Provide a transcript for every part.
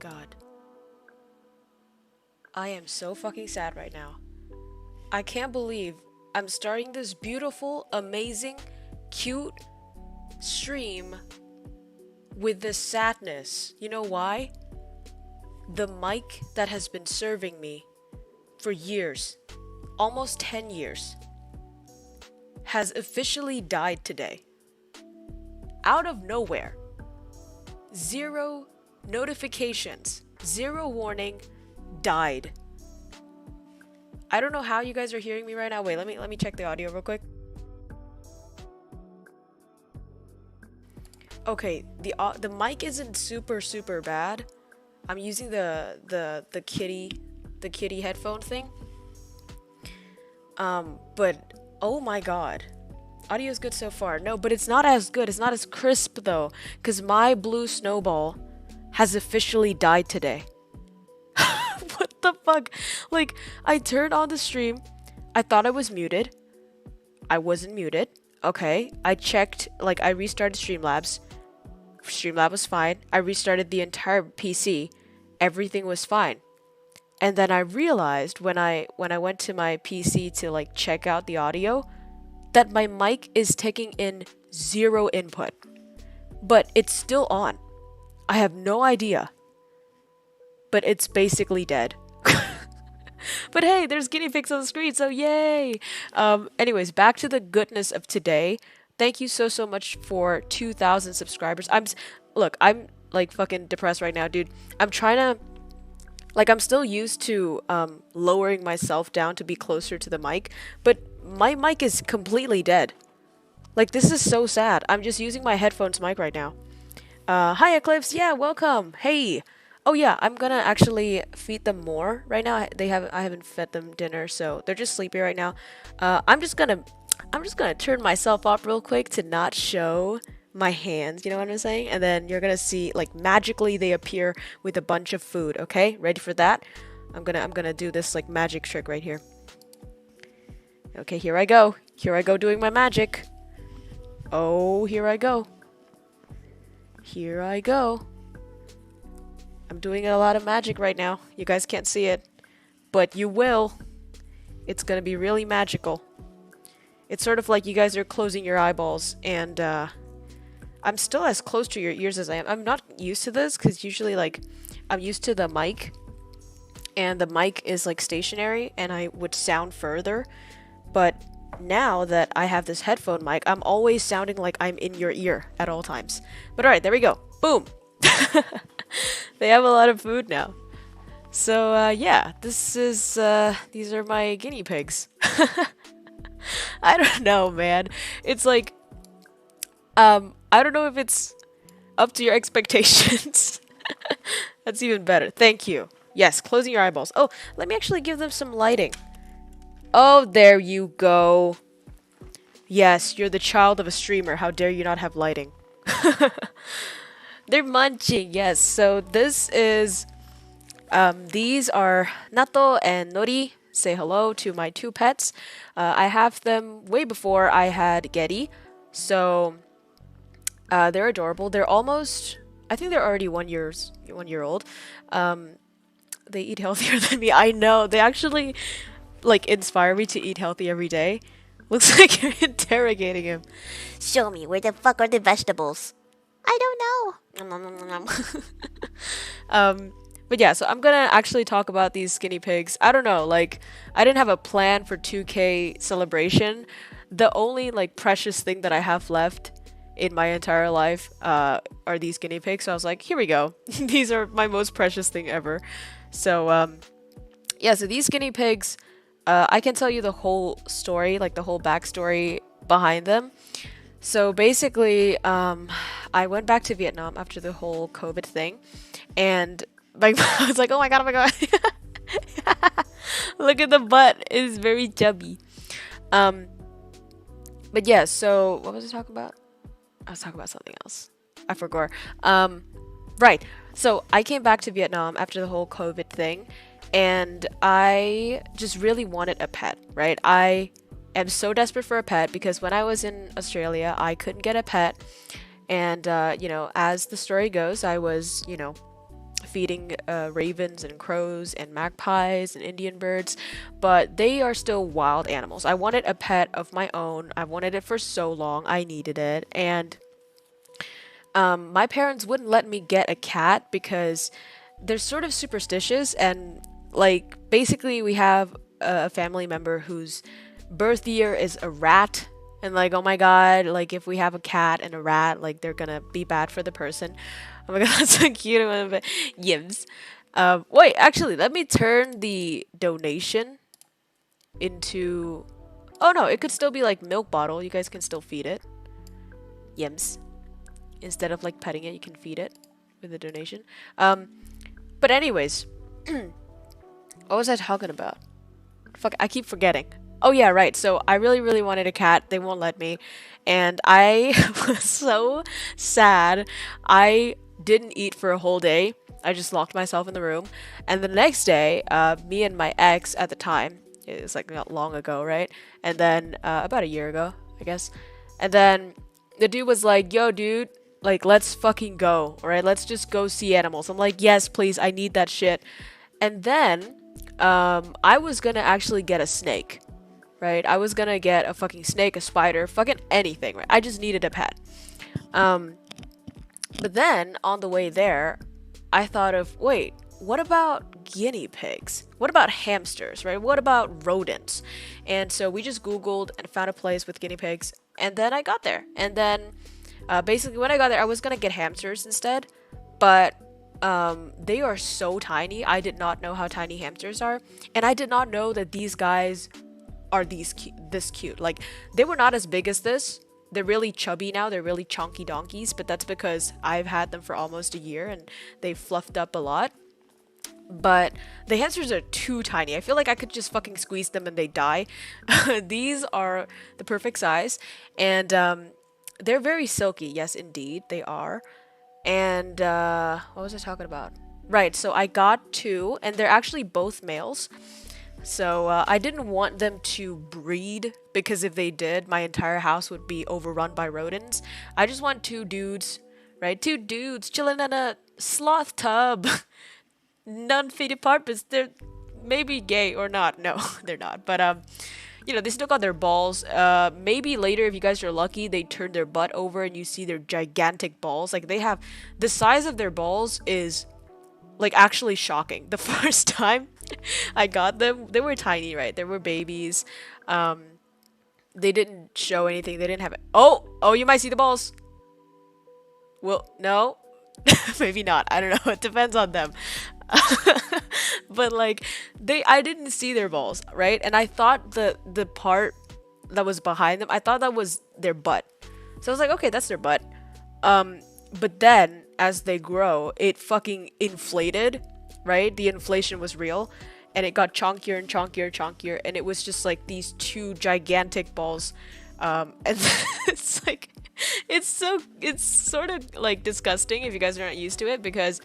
god. I am so fucking sad right now. I can't believe I'm starting this beautiful, amazing, cute stream with this sadness. You know why? The mic that has been serving me for years, almost 10 years, has officially died today. Out of nowhere. Zero notifications, zero warning, died. I don't know how you guys are hearing me right now. Wait, let me check the audio real quick. Okay, the mic isn't super bad. I'm using the kitty headphone thing. But oh my god. Audio is good so far. No, but it's not as good. It's not as crisp though, cuz my blue snowball has officially died today. What the fuck? Like, I turned on the stream. I thought I was muted. I wasn't muted. Okay. I checked, like, I restarted Streamlabs. Streamlab was fine. I restarted the entire PC. Everything was fine. And then I realized when I went to my PC to like check out the audio that my mic is taking in zero input. But it's still on. I have no idea. But it's basically dead. But hey, there's guinea pigs on the screen, so yay! Anyways, back to the goodness of today. Thank you so much for 2,000 subscribers. I'm like fucking depressed right now, dude. I'm trying to, like, I'm still used to lowering myself down to be closer to the mic, but my mic is completely dead. Like, this is so sad. I'm just using my headphones mic right now. Hi Eclipse, yeah, welcome. Hey. Oh yeah, I'm gonna actually feed them more right now. I haven't fed them dinner, so they're just sleepy right now. I'm just gonna turn myself up real quick to not show my hands, you know what I'm saying? And then you're gonna see, like, magically they appear with a bunch of food, okay? Ready for that? I'm gonna do this, like, magic trick right here. Okay, here I go. Here I go doing my magic. Oh, here I go. Here I go. I'm doing a lot of magic right now. You guys can't see it, but you will. It's gonna be really magical. It's sort of like you guys are closing your eyeballs, and I'm still as close to your ears as I am. I'm not used to this, because usually, like, I'm used to the mic, and the mic is, like, stationary, and I would sound further. But now that I have this headphone mic, I'm always sounding like I'm in your ear at all times. But alright, there we go. Boom! They have a lot of food now. So, yeah, this is, these are my guinea pigs. I don't know, man. It's like, I don't know if it's up to your expectations. That's even better. Thank you. Yes, closing your eyeballs. Oh, let me actually give them some lighting. Oh, there you go. Yes, you're the child of a streamer. How dare you not have lighting? They're munching, yes. So this is, these are Nato and Nori. Say hello to my two pets. I have them way before I had Getty. So, they're adorable. They're almost, I think they're already 1 year old. They eat healthier than me. I know. They actually, like, inspire me to eat healthy every day. Looks like you're interrogating him. Show me, where the fuck are the vegetables? I don't know. But yeah, so I'm gonna actually talk about these guinea pigs. I don't know, like, I didn't have a plan for 2K celebration. The only, like, precious thing that I have left in my entire life are these guinea pigs. So I was like, here we go. These are my most precious thing ever. So, yeah, so these guinea pigs, I can tell you the whole story, like the whole backstory behind them. So basically, I went back to Vietnam after the whole COVID thing, and like, I was like, oh my god, oh my god. Look at the butt, it's very chubby. But yeah, so what was I talking about? I was talking about something else. I forgot. Right. So I came back to Vietnam after the whole COVID thing, and I just really wanted a pet, right? I am so desperate for a pet because when I was in Australia, I couldn't get a pet. And, you know, as the story goes, I was, you know, feeding ravens and crows and magpies and Indian birds, but they are still wild animals. I wanted a pet of my own. I wanted it for so long. I needed it. And my parents wouldn't let me get a cat because they're sort of superstitious, and like basically we have a family member whose birth year is a rat, and like, oh my god, like if we have a cat and a rat, like they're gonna be bad for the person. Oh my god, that's so cute. Yims. Wait, actually, let me turn the donation into... Oh no, it could still be like milk bottle. You guys can still feed it. Yims. Instead of like petting it, you can feed it with a donation. But anyways, what was I talking about? Fuck, I keep forgetting. Oh yeah, right. So I really, really wanted a cat. They won't let me. And I was so sad. I didn't eat for a whole day. I just locked myself in the room. And the next day, me and my ex at the time, it was like not long ago, right? And then about a year ago, I guess. And then the dude was like, yo, dude, like, let's fucking go, alright? Let's just go see animals. I'm like, yes, please, I need that shit. And then, I was gonna actually get a snake, right? I was gonna get a fucking snake, a spider, fucking anything, right? I just needed a pet. But then, on the way there, I thought of, wait, what about guinea pigs? What about hamsters, right? What about rodents? And so we just Googled and found a place with guinea pigs, and then I got there. And then... basically, when I got there, I was gonna get hamsters instead, but they are so tiny. I did not know how tiny hamsters are, and I did not know that these guys are this cute. Like, they were not as big as this. They're really chubby now. They're really chunky donkeys, but that's because I've had them for almost a year, and they've fluffed up a lot. But the hamsters are too tiny. I feel like I could just fucking squeeze them and they die. These are the perfect size, and they're very silky. Yes, indeed, they are. And what was I talking about? Right, so I got two, and they're actually both males. So I didn't want them to breed, because if they did, my entire house would be overrun by rodents. I just want two dudes, right? Two dudes chilling in a sloth tub. None feet apart, but they're maybe gay or not. No, they're not. But you know, they still got their balls. Maybe later, if you guys are lucky, they turn their butt over and you see their gigantic balls. Like, they have... The size of their balls is, like, actually shocking. The first time I got them, they were tiny, right? They were babies. They didn't show anything. They didn't have... Oh, you might see the balls. Well, no. Maybe not. I don't know. It depends on them. But like, I didn't see their balls, right? And I thought the part that was behind them, I thought that was their butt. So I was like, okay, that's their butt. But then as they grow, it fucking inflated, right? The inflation was real, and it got chunkier and chunkier and chunkier, and it was just like these two gigantic balls. And it's like, it's sort of like disgusting if you guys are not used to it, because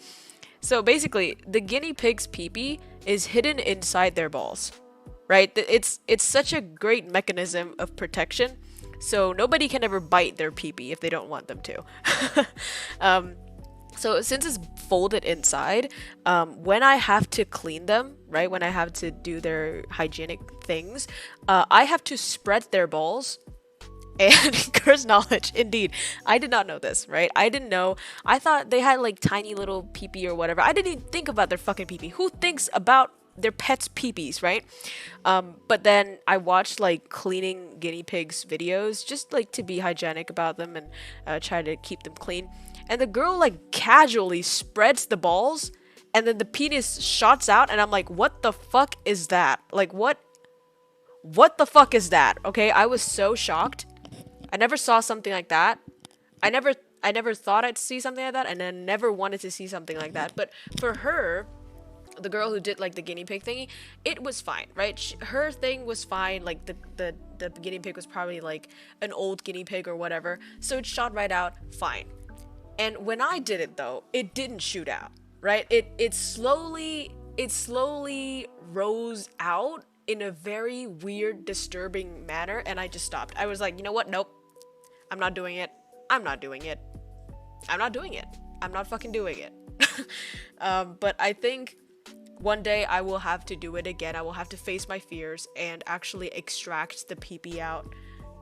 so basically the guinea pig's pee-pee is hidden inside their balls, right? It's such a great mechanism of protection, so nobody can ever bite their pee-pee if they don't want them to. So since it's folded inside, when I have to clean them, right, when I have to do their hygienic things, I have to spread their balls. And curse knowledge, indeed. I did not know this, right? I didn't know. I thought they had like tiny little pee-pee or whatever. I didn't even think about their fucking pee-pee. Who thinks about their pets' pee-pees, right? But then I watched like cleaning guinea pigs videos, just like to be hygienic about them and try to keep them clean. And the girl like casually spreads the balls, and then the penis shots out, and I'm like, what the fuck is that? Like, what the fuck is that? Okay, I was so shocked. I never saw something like that. I never thought I'd see something like that, and I never wanted to see something like that. But for her, the girl who did like the guinea pig thingy, it was fine, right? Her thing was fine. Like the guinea pig was probably like an old guinea pig or whatever, so it shot right out fine. And when I did it though, it didn't shoot out, right? It slowly rose out in a very weird, disturbing manner, and I just stopped. I was like, you know what? Nope. I'm not doing it. I'm not doing it. I'm not doing it. I'm not fucking doing it. But I think one day I will have to do it again. I will have to face my fears and actually extract the pee-pee out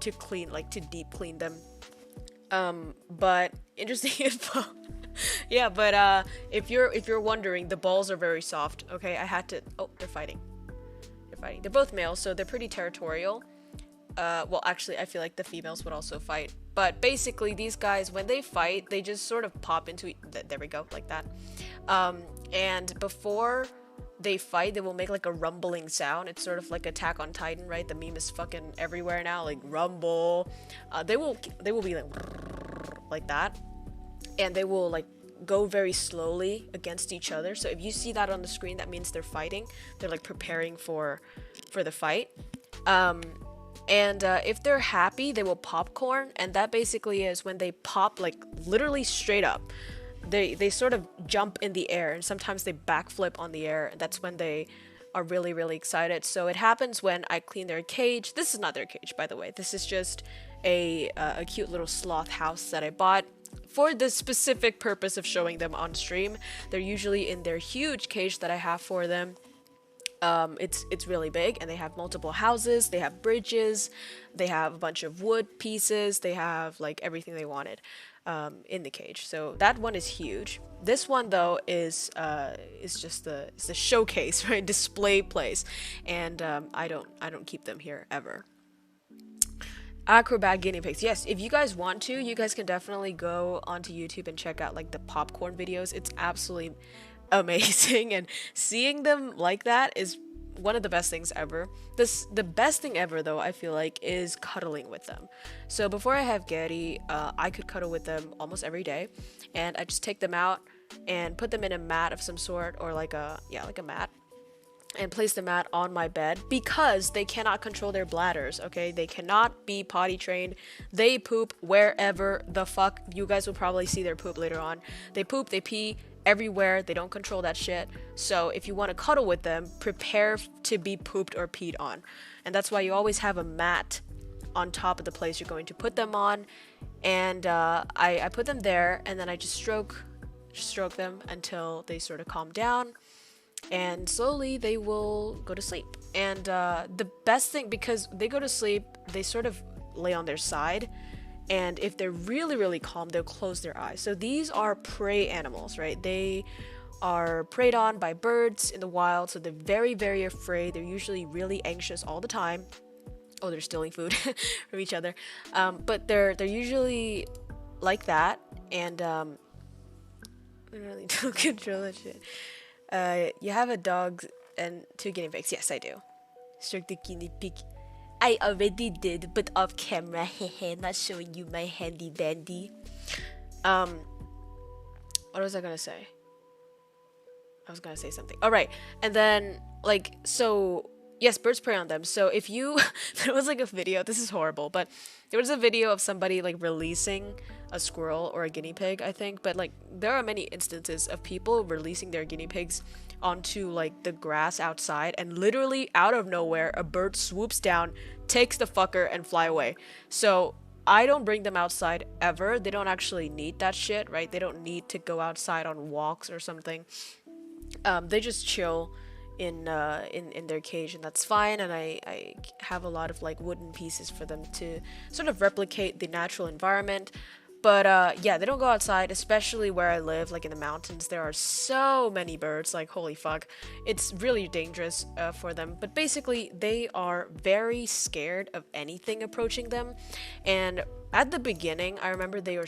to clean, like to deep clean them. But interesting info. Yeah, but if you're wondering, the balls are very soft. Okay, I had to. Oh, they're fighting. They're fighting. They're both males, so they're pretty territorial. Well, actually, I feel like the females would also fight. But basically, these guys, when they fight, they just sort of pop into. There we go, like that. And before they fight, they will make like a rumbling sound. It's sort of like Attack on Titan, right? The meme is fucking everywhere now, like rumble. They will be like that, and they will like go very slowly against each other. So if you see that on the screen, that means they're fighting. They're like preparing for the fight. And if they're happy, they will popcorn, and that basically is when they pop like literally straight up. They sort of jump in the air, and sometimes they backflip on the air, and that's when they are really, really excited. So it happens when I clean their cage. This is not their cage, by the way. This is just a cute little sloth house that I bought for the specific purpose of showing them on stream. They're usually in their huge cage that I have for them. It's really big, and they have multiple houses, they have bridges, they have a bunch of wood pieces, they have like everything they wanted in the cage. So that one is huge. This one though is just the showcase, right? Display place, and I don't keep them here ever. Acrobat guinea pigs. Yes, if you guys want to, you guys can definitely go onto YouTube and check out like the popcorn videos. It's absolutely amazing, and seeing them like that is one of the best things ever. The best thing ever though, I feel like, is cuddling with them. So before I have Getty, I could cuddle with them almost every day, and I just take them out and put them in a mat of some sort, or like a mat, and place the mat on my bed, because they cannot control their bladders, okay? They cannot be potty trained. They poop wherever the fuck. You guys will probably see their poop later on. They poop, they pee everywhere. They don't control that shit. So if you want to cuddle with them, prepare to be pooped or peed on. And that's why you always have a mat on top of the place you're going to put them on. And I put them there, and then I just stroke them until they sort of calm down, and slowly they will go to sleep. And the best thing, because they go to sleep, they sort of lay on their side, and if they're really, really calm, they'll close their eyes. So these are prey animals, right? They are preyed on by birds in the wild, so they're very, very afraid. They're usually really anxious all the time. Oh, they're stealing food from each other. But they're usually like that, and I really don't control that shit. You have a dog and 2 guinea pigs. Yes, I do. Stroke the guinea pig. I already did, but off camera. Hehe, not showing you my handy dandy. What was I gonna say? I was gonna say something. Alright, and then, like, so, yes, birds prey on them. So if you, there was like a video, this is horrible, but there was a video of somebody like releasing a squirrel or a guinea pig, I think, but like there are many instances of people releasing their guinea pigs onto like the grass outside, and literally out of nowhere a bird swoops down, takes the fucker, and fly away. So I don't bring them outside ever. They don't actually need that shit, right? They don't need to go outside on walks or something. They just chill in their cage, and that's fine. And I have a lot of like wooden pieces for them to sort of replicate the natural environment. But yeah, they don't go outside, especially where I live, like in the mountains. There are so many birds, like holy fuck. It's really dangerous for them. But basically, they are very scared of anything approaching them. And at the beginning, I remember they were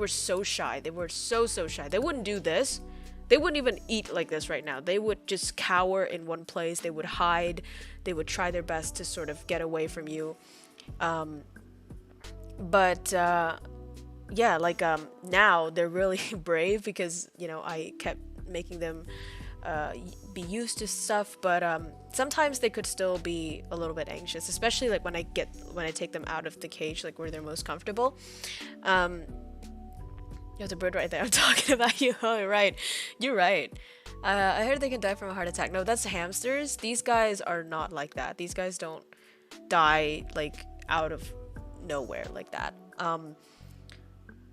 so shy. They were so shy. They wouldn't do this. They wouldn't even eat like this right now. They would just cower in one place. They would hide. They would try their best to sort of get away from you. Yeah, like now they're really brave, because, you know, I kept making them be used to stuff, but sometimes they could still be a little bit anxious, especially like when I take them out of the cage, like where they're most comfortable. There's a bird right there. I'm talking about you. Oh, right. You're right. I heard they can die from a heart attack. No, that's hamsters. These guys are not like that. These guys don't die like out of nowhere like that.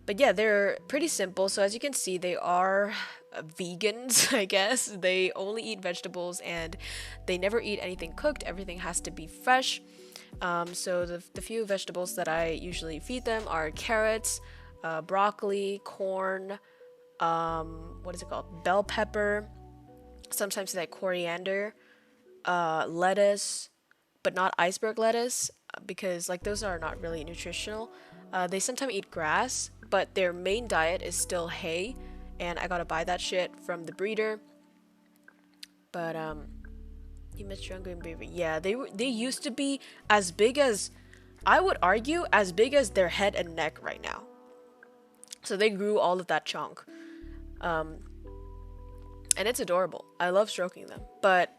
But yeah, they're pretty simple. So as you can see, they are vegans, I guess. They only eat vegetables and they never eat anything cooked. Everything has to be fresh. So the few vegetables that I usually feed them are carrots, broccoli, corn, what is it called? Bell pepper, sometimes like coriander, lettuce, but not iceberg lettuce because like those are not really nutritional. They sometimes eat grass, but their main diet is still hay, and I gotta buy that shit from the breeder. But you missed younger and braver. Yeah, they used to be as big as, I would argue, as big as their head and neck right now. So they grew all of that chunk. And it's adorable. I love stroking them. But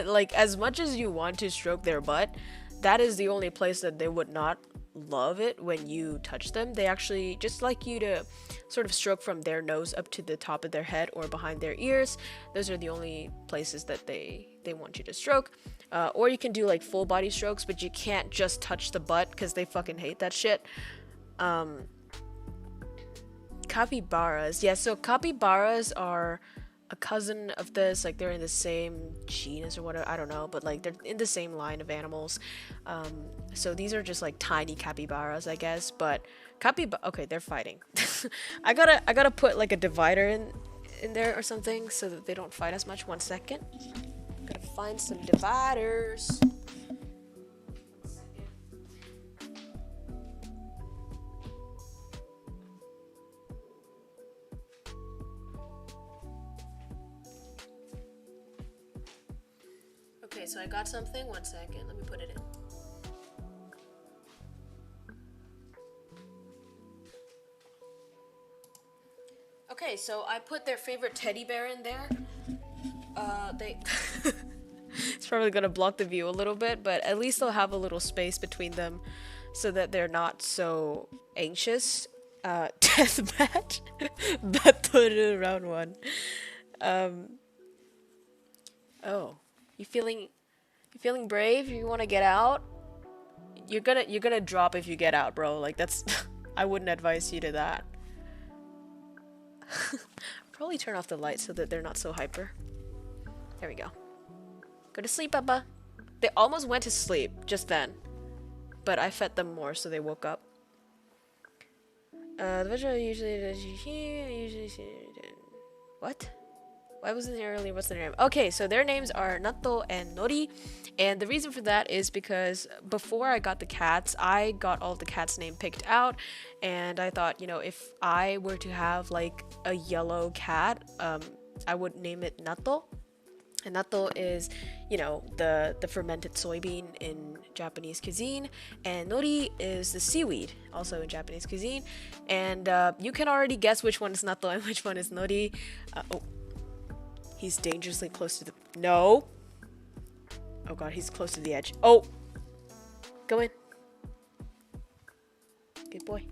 like as much as you want to stroke their butt, that is the only place that they would not love it when you touch them. They actually just like you to sort of stroke from their nose up to the top of their head or behind their ears. Those are the only places that they want you to stroke. Or you can do like full body strokes, but you can't just touch the butt because they fucking hate that shit. Capybaras. Yeah, so capybaras are a cousin of this, like they're in the same genus or whatever, I don't know, but like they're in the same line of animals. So these are just like tiny capybaras, I guess, but okay, they're fighting. I gotta put like a divider in there or something so that they don't fight as much. 1 second. Gotta find some dividers. Okay, so I got something. 1 second. Let me put it in. Okay, so I put their favorite teddy bear in there. It's probably gonna block the view a little bit, but at least they'll have a little space between them so that they're not so anxious. Deathmatch. Battle round 1. Oh. You feeling brave? You want to get out? You're gonna drop if you get out, bro. Like that's I wouldn't advise you to that. Probably turn off the lights so that they're not so hyper. There we go. Go to sleep, Papa. They almost went to sleep just then, but I fed them more, so they woke up. The vegetable usually what? Why wasn't here earlier? What's their name? Okay, so their names are Natto and Nori. And the reason for that is because before I got the cats, I got all the cats' name picked out. And I thought, you know, if I were to have like a yellow cat, I would name it Natto. And natto is, you know, the fermented soybean in Japanese cuisine. And nori is the seaweed, also in Japanese cuisine. And you can already guess which one is natto and which one is nori. Oh, he's dangerously close to the... No! Oh god, he's close to the edge. Oh! Go in. Good boy.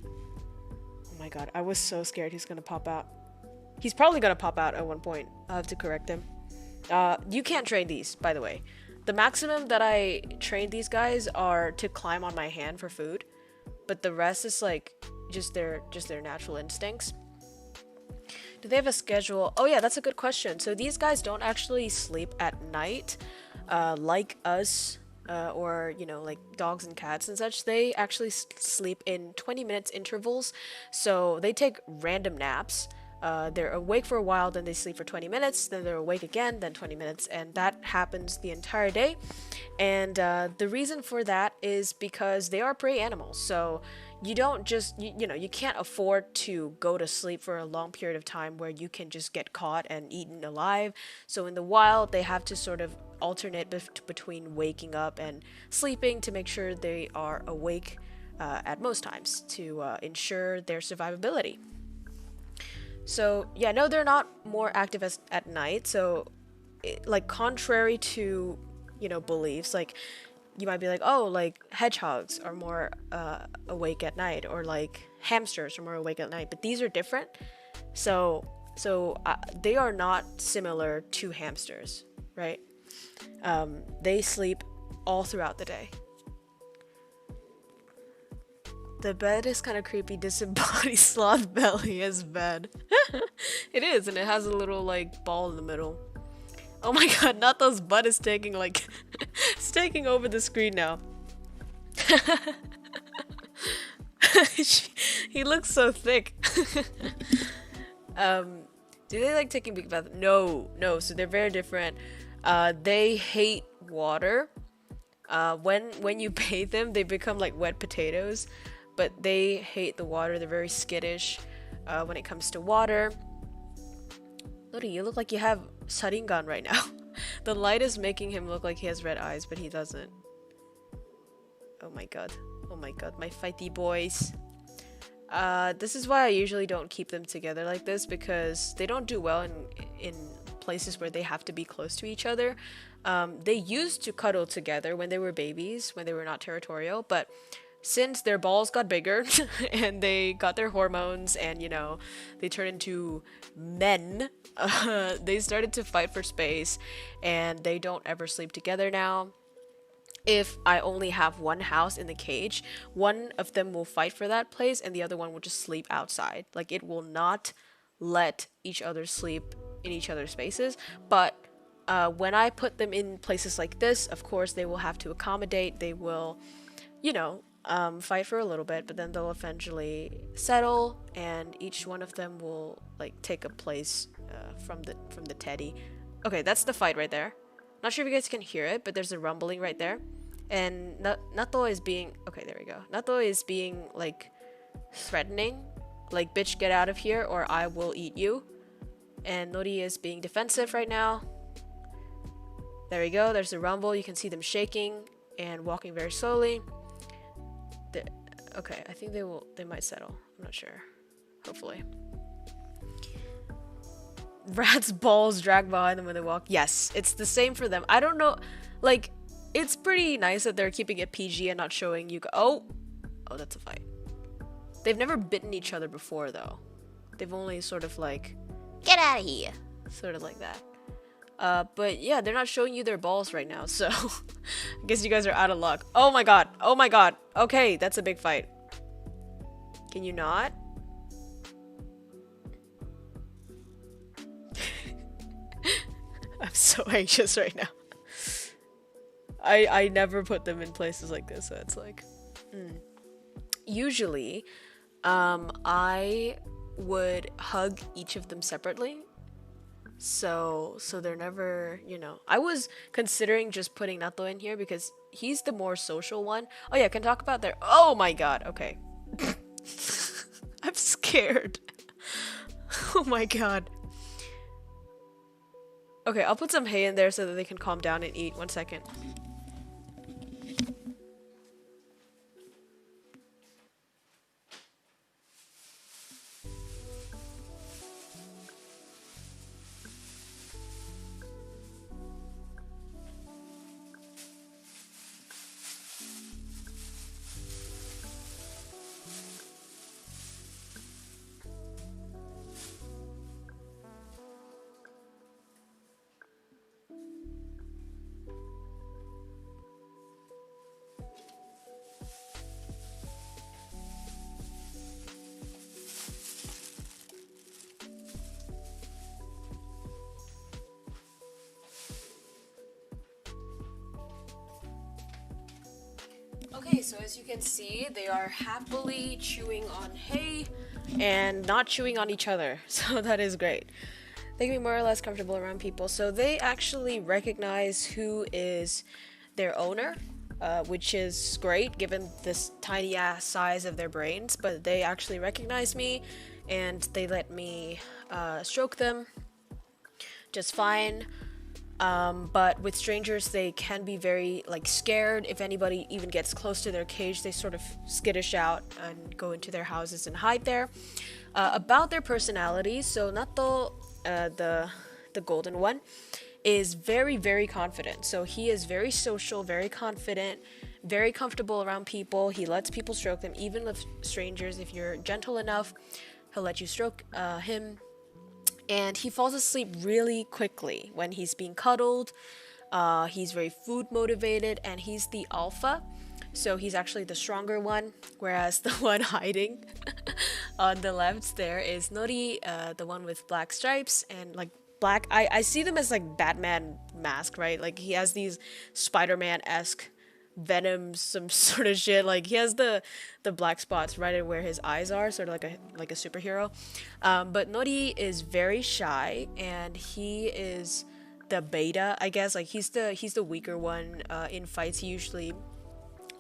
Oh my god, I was so scared he's gonna pop out. He's probably gonna pop out at one point. I'll have to correct him. You can't train these, by the way. The maximum that I train these guys are to climb on my hand for food, but the rest is like just their natural instincts. Do they have a schedule? Oh yeah, that's a good question. So these guys don't actually sleep at night, like us, or you know, like dogs and cats and such. They actually sleep in 20 minutes intervals, so they take random naps. They're awake for a while, then they sleep for 20 minutes, then they're awake again, then 20 minutes, and that happens the entire day. And the reason for that is because they are prey animals, so you don't just, you know, you can't afford to go to sleep for a long period of time where you can just get caught and eaten alive. So in the wild, they have to sort of alternate between waking up and sleeping to make sure they are awake at most times to ensure their survivability. So yeah, no, they're not more active at night. So like contrary to, you know, beliefs, like you might be like, oh, like hedgehogs are more awake at night, or like hamsters are more awake at night, but these are different. So they are not similar to hamsters, right? They sleep all throughout the day. The bed is kind of creepy. Disembodied sloth belly is bed. It is, and it has a little like ball in the middle. Oh my god, Nato's butt is taking like it's taking over the screen now. He looks so thick. Do they like taking big baths? No, so they're very different. They hate water. When you bathe them, they become like wet potatoes, but they hate the water. They're very skittish when it comes to water. Lodi, you look like you have Sharingan right now. The light is making him look like he has red eyes, but he doesn't. Oh my god, my fighty boys. This is why I usually don't keep them together like this, because they don't do well in places where they have to be close to each other. They used to cuddle together when they were babies, when they were not territorial, but since their balls got bigger and they got their hormones and, you know, they turned into men, they started to fight for space, and they don't ever sleep together now. If I only have one house in the cage, one of them will fight for that place and the other one will just sleep outside. Like, it will not let each other sleep in each other's spaces. But when I put them in places like this, of course they will have to accommodate. They will, you know, fight for a little bit, but then they'll eventually settle, and each one of them will like take a place from the teddy. Okay, that's the fight right there. Not sure if you guys can hear it, but there's a rumbling right there. And Nato is being... Okay, there we go. Nato is being, like, threatening. Like, bitch, get out of here or I will eat you. And Nori is being defensive right now. There we go. There's a rumble. You can see them shaking and walking very slowly. Okay, I think they might settle. I'm not sure. Hopefully. Rats' balls drag behind them when they walk. Yes, it's the same for them. I don't know, like, it's pretty nice that they're keeping it PG and not showing you. Oh, that's a fight. They've never bitten each other before, though. They've only sort of like, Get out of here. sort of like that. But yeah, they're not showing you their balls right now, so I guess you guys are out of luck. Oh my god. Okay, that's a big fight. Can you not? I'm so anxious right now. I never put them in places like this, so it's like... Usually, I would hug each of them separately. So they're never, you know... I was considering just putting Nato in here because he's the more social one. Oh yeah, can talk about their... Oh my god, okay. I'm scared. Oh my god. Okay, I'll put some hay in there so that they can calm down and eat. 1 second. Okay, so as you can see, they are happily chewing on hay and not chewing on each other, so that is great. They can be more or less comfortable around people, so they actually recognize who is their owner, which is great given this tiny ass size of their brains, but they actually recognize me and they let me stroke them just fine. But with strangers, they can be very, like, scared. If anybody even gets close to their cage, they sort of skittish out and go into their houses and hide there. About their personalities, so Nato, the golden one, is very, very confident. So he is very social, very confident, very comfortable around people. He lets people stroke them, even with strangers. If you're gentle enough, he'll let you stroke him. And he falls asleep really quickly when he's being cuddled. He's very food motivated, and he's the alpha. so he's actually the stronger one, whereas the one hiding on the left there is Nori, the one with black stripes and like black. I see them as like Batman mask, right? Like he has these Spider-Man-esque venom, some sort of shit. Like he has the black spots right where his eyes are, sort of like a superhero. But Nori is very shy, and he is the beta, I guess. Like he's the weaker one. In fights he usually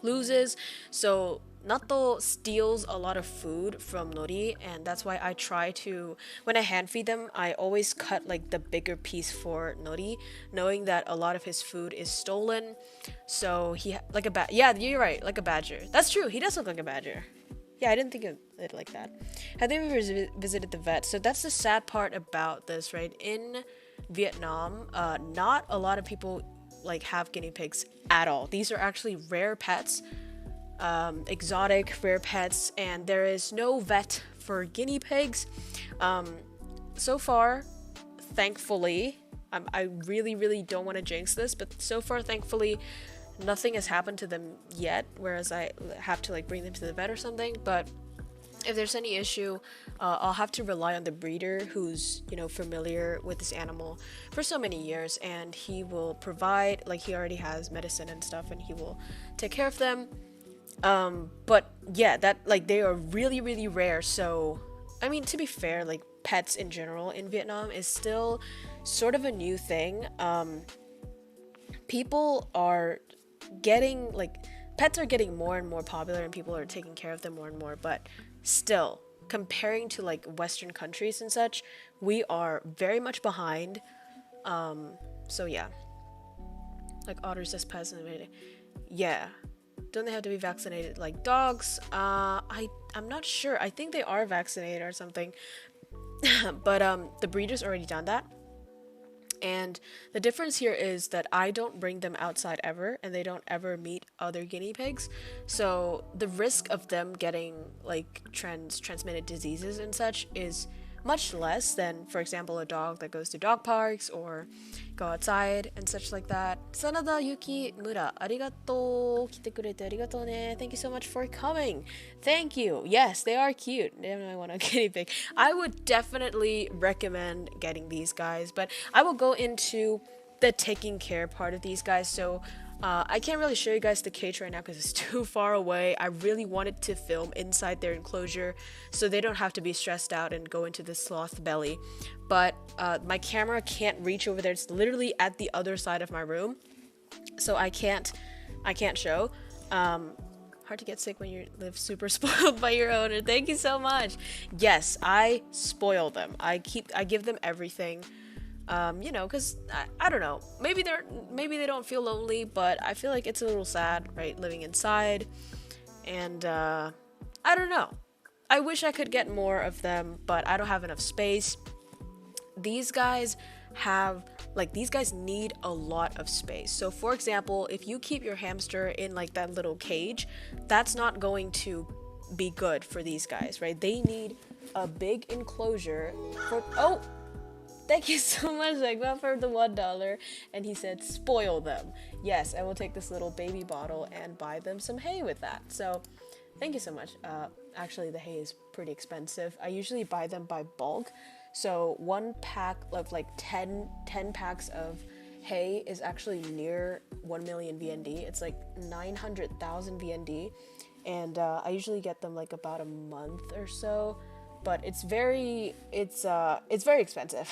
loses, so Nato steals a lot of food from Nori, and that's why I try to, when I hand feed them, I always cut like the bigger piece for Nori, knowing that a lot of his food is stolen. So he like a yeah, you're right, like a badger. That's true, he does look like a badger. Yeah, I didn't think of it like that. Have they ever visited the vet? So that's the sad part about this, right? In Vietnam, not a lot of people like have guinea pigs at all. These are actually rare pets, exotic rare pets, and there is no vet for guinea pigs. So far, thankfully, I really don't want to jinx this, but so far, thankfully, nothing has happened to them yet, whereas I have to like bring them to the vet or something. But if there's any issue, I'll have to rely on the breeder who's, you know, familiar with this animal for so many years, and he will provide, like he already has medicine and stuff, and he will take care of them. But yeah, that like they are really rare. So I mean, to be fair, like pets in general in Vietnam is still sort of a new thing. People are getting like pets are getting more and more popular, and people are taking care of them more and more, but still, comparing to like Western countries and such, we are very much behind. So yeah, like otters as pets, yeah, don't they have to be vaccinated like dogs? I'm not sure. I think they are vaccinated or something. But the breeder's already done that. And the difference here is that I don't bring them outside ever, and they don't ever meet other guinea pigs. So the risk of them getting like transmitted diseases and such is much less than, for example, a dog that goes to dog parks or go outside and such like that. Sanada Yuki Mura, arigato, kite kurete arigato ne. Thank you so much for coming. Thank you. Yes, they are cute. They definitely want a guinea pig. I would definitely recommend getting these guys, but I will go into the taking care part of these guys. So I can't really show you guys the cage right now because it's too far away. I really wanted to film inside their enclosure so they don't have to be stressed out and go into the sloth belly. But my camera can't reach over there. It's literally at the other side of my room, so I can't show. Hard to get sick when you live super spoiled by your owner. Thank you so much. Yes, I spoil them. I give them everything. You know, because I don't know, maybe they don't feel lonely, but I feel like it's a little sad, right, living inside. And I don't know, I wish I could get more of them, but I don't have enough space. These guys need a lot of space. So for example, if you keep your hamster in like that little cage, that's not going to be good for these guys, right? They need a big enclosure for thank you so much, Zegma, for the $1. And he said, spoil them. Yes, I will take this little baby bottle and buy them some hay with that. So, thank you so much. Actually, the hay is pretty expensive. I usually buy them by bulk. So, one pack of like 10 packs of hay is actually near 1 million VND. It's like 900,000 VND. And I usually get them like about a month or so. But it's very expensive.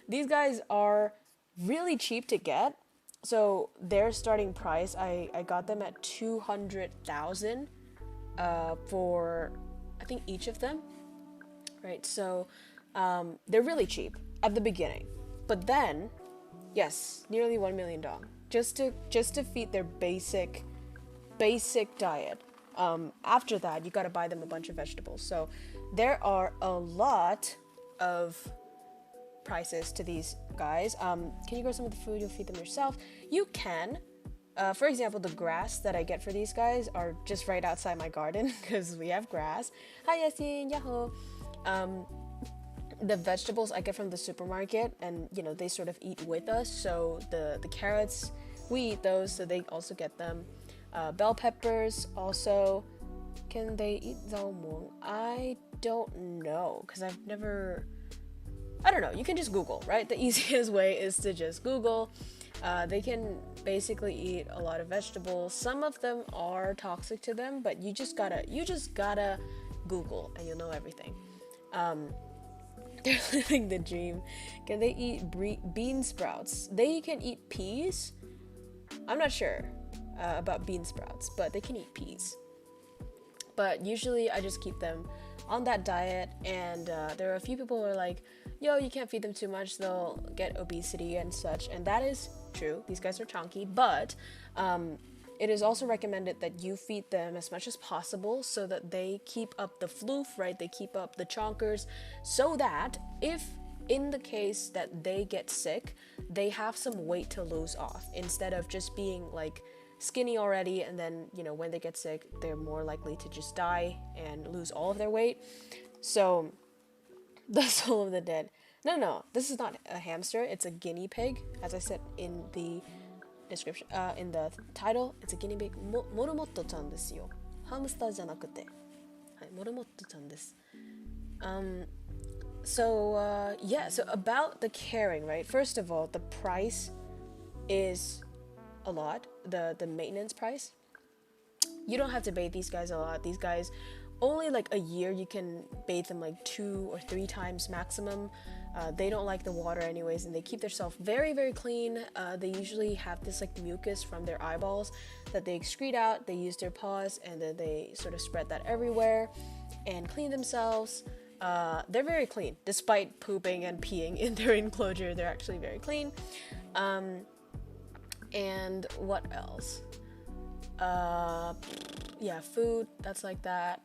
These guys are really cheap to get. So their starting price, I got them at 200,000 for I think each of them, right? So they're really cheap at the beginning, but then yes, nearly 1 million dong just to feed their basic diet. After that, you gotta buy them a bunch of vegetables. So there are a lot of prices to these guys. Can you grow some of the food? You'll feed them yourself. You can. For example, the grass that I get for these guys are just right outside my garden because we have grass. Hi, Yasin, yahoo. The vegetables I get from the supermarket, and you know, they sort of eat with us. So the carrots, we eat those, so they also get them. Bell peppers also. Can they eat zaomong? I don't know, because I don't know. You can just Google, right? The easiest way is to just Google. They can basically eat a lot of vegetables. Some of them are toxic to them, but you just gotta Google and you'll know everything. They're living the dream. Can they eat bean sprouts? They can eat peas. I'm not sure about bean sprouts, but they can eat peas. But usually I just keep them on that diet, and there are a few people who are like, yo, you can't feed them too much, they'll get obesity and such, and that is true. These guys are chunky, but it is also recommended that you feed them as much as possible so that they keep up the floof, right? They keep up the chonkers, so that if in the case that they get sick, they have some weight to lose off, instead of just being like skinny already, and then, you know, when they get sick, they're more likely to just die and lose all of their weight. So the soul of the dead. No, this is not a hamster, it's a guinea pig. As I said in the description, in the title, it's a guinea pig. Moromotto-chan desu yo. Hamster じゃなくて。はい、Moromotto-chan desu. So about the caring, right? First of all, the price is a lot. The maintenance price. You don't have to bathe these guys a lot. These guys, only like a year you can bathe them like 2 or 3 times maximum. They don't like the water anyways, and they keep themselves very, very clean. They usually have this like mucus from their eyeballs that they excrete out. They use their paws, and then they sort of spread that everywhere and clean themselves. They're very clean. Despite pooping and peeing in their enclosure, they're actually very clean. And what else? Yeah, food, that's like that.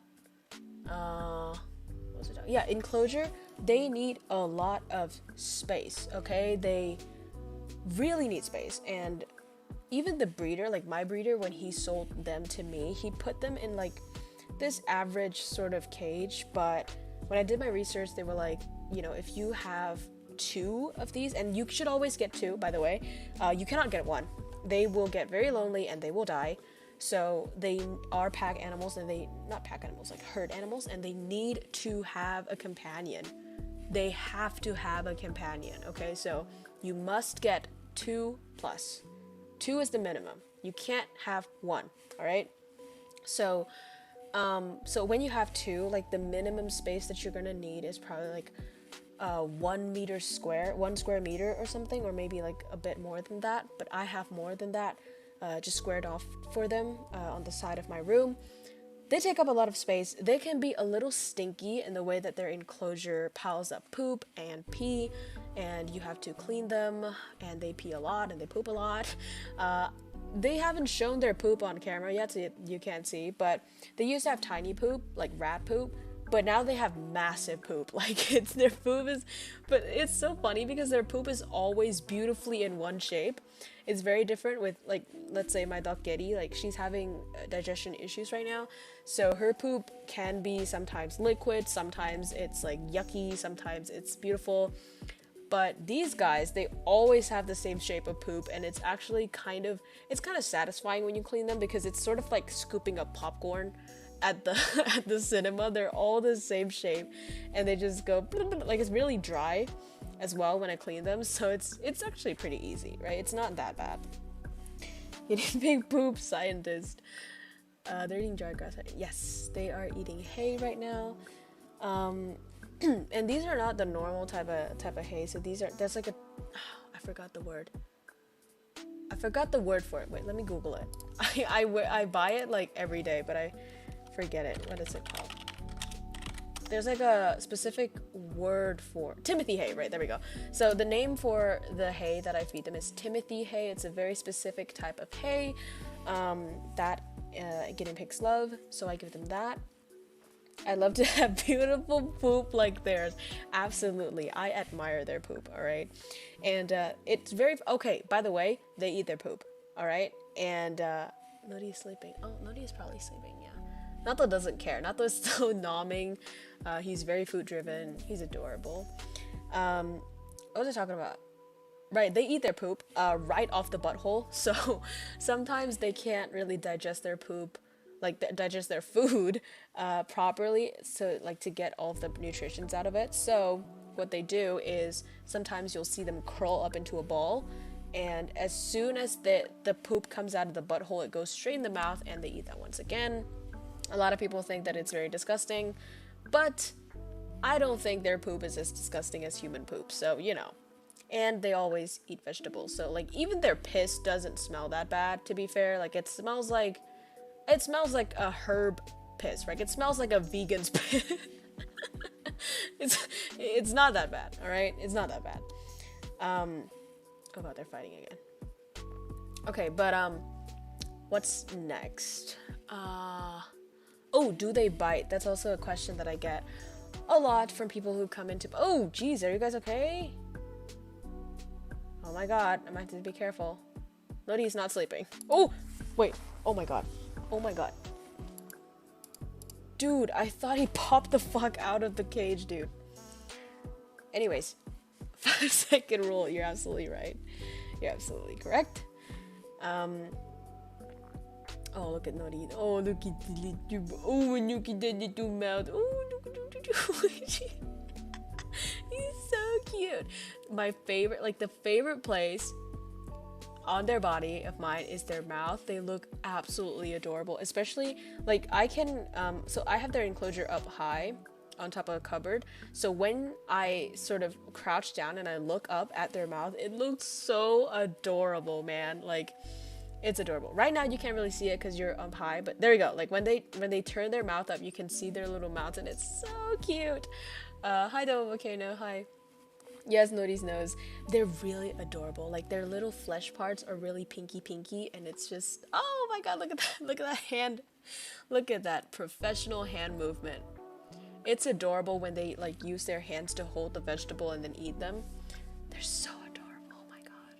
Yeah, enclosure, they need a lot of space, okay? They really need space. And even the breeder, like my breeder, when he sold them to me, he put them in like this average sort of cage. But when I did my research, they were like, you know, if you have 2 of these, and you should always get 2, by the way, you cannot get 1. They will get very lonely and they will die. So they are pack animals, and not pack animals, like herd animals, and they need to have a companion. They have to have a companion, okay? So you must get 2 plus. 2 is the minimum. You can't have 1, all right? So when you have 2, like the minimum space that you're gonna need is probably like 1 square meter or something, or maybe like a bit more than that, but I have more than that just squared off for them on the side of my room. They take up a lot of space. They can be a little stinky in the way that their enclosure piles up poop and pee, and you have to clean them, and they pee a lot and they poop a lot. They haven't shown their poop on camera yet, so you can't see, but they used to have tiny poop, like rat poop, but now they have massive poop. Like their poop is, but it's so funny because their poop is always beautifully in one shape. It's very different with, like, let's say my dog Getty, like she's having digestion issues right now. So her poop can be sometimes liquid, sometimes it's like yucky, sometimes it's beautiful. But these guys, they always have the same shape of poop, and it's actually kind of satisfying when you clean them, because it's sort of like scooping up popcorn at the cinema. They're all the same shape, and they just go like, it's really dry as well when I clean them, so it's actually pretty easy, right? It's not that bad. Eating big poop scientist. They're eating dry grass. Yes, they are eating hay right now. And these are not the normal type of hay. So that's like I forgot the word. I forgot the word for it. Wait, let me Google it. I buy it like every day, but I forget it. What is it called? There's like a specific word for Timothy hay, right? There we go. So the name for the hay that I feed them is Timothy hay. It's a very specific type of hay that guinea pigs love, so I give them that. I love to have beautiful poop like theirs. Absolutely. I admire their poop, all right? And it's very... Okay, by the way, they eat their poop, all right? And Nodi is sleeping. Oh, Nodi is probably sleeping, yeah. Nato doesn't care. Nato is still nomming. He's very food-driven. He's adorable. What was I talking about? right, they eat their poop right off the butthole. So sometimes they can't really digest their poop, like digest their food properly. So like to get all of the nutritions out of it. So what they do is sometimes you'll see them curl up into a ball. And as soon as the poop comes out of the butthole, it goes straight in the mouth and they eat that once again. A lot of people think that it's very disgusting, but I don't think their poop is as disgusting as human poop, so you know. And they always eat vegetables, so like even their piss doesn't smell that bad, to be fair. Like it smells like a herb piss, right? It smells like a vegan's piss. It's not that bad, all right? It's not that bad. Oh god, they're fighting again. Okay, but what's next? Oh, do they bite? That's also a question that I get a lot from people who come into. Oh, geez, are you guys okay? Oh my god, I might have to be careful. Lodi's not sleeping. Oh, wait. Oh my god. Oh my god. Dude, I thought he popped the fuck out of the cage, dude. Anyways, 5-second rule. You're absolutely right. You're absolutely correct. Oh, look at Nori. Oh, look at the little. Oh, look at the little mouth. Oh, look at He's so cute. My favorite, like the favorite place on their body of mine is their mouth. They look absolutely adorable, especially like I can so I have their enclosure up high on top of a cupboard, so when I sort of crouch down and I look up at their mouth, it looks so adorable, man. Like it's adorable. Right now you can't really see it because you're up high, but there you go. Like when they turn their mouth up, you can see their little mouths and it's so cute. Hi Domo Volcano, hi. Yes, Nori's nose. They're really adorable. Like their little flesh parts are really pinky and it's just, oh my god, look at that. Look at that hand. Look at that professional hand movement. It's adorable when they like use their hands to hold the vegetable and then eat them. They're so adorable. Oh my god.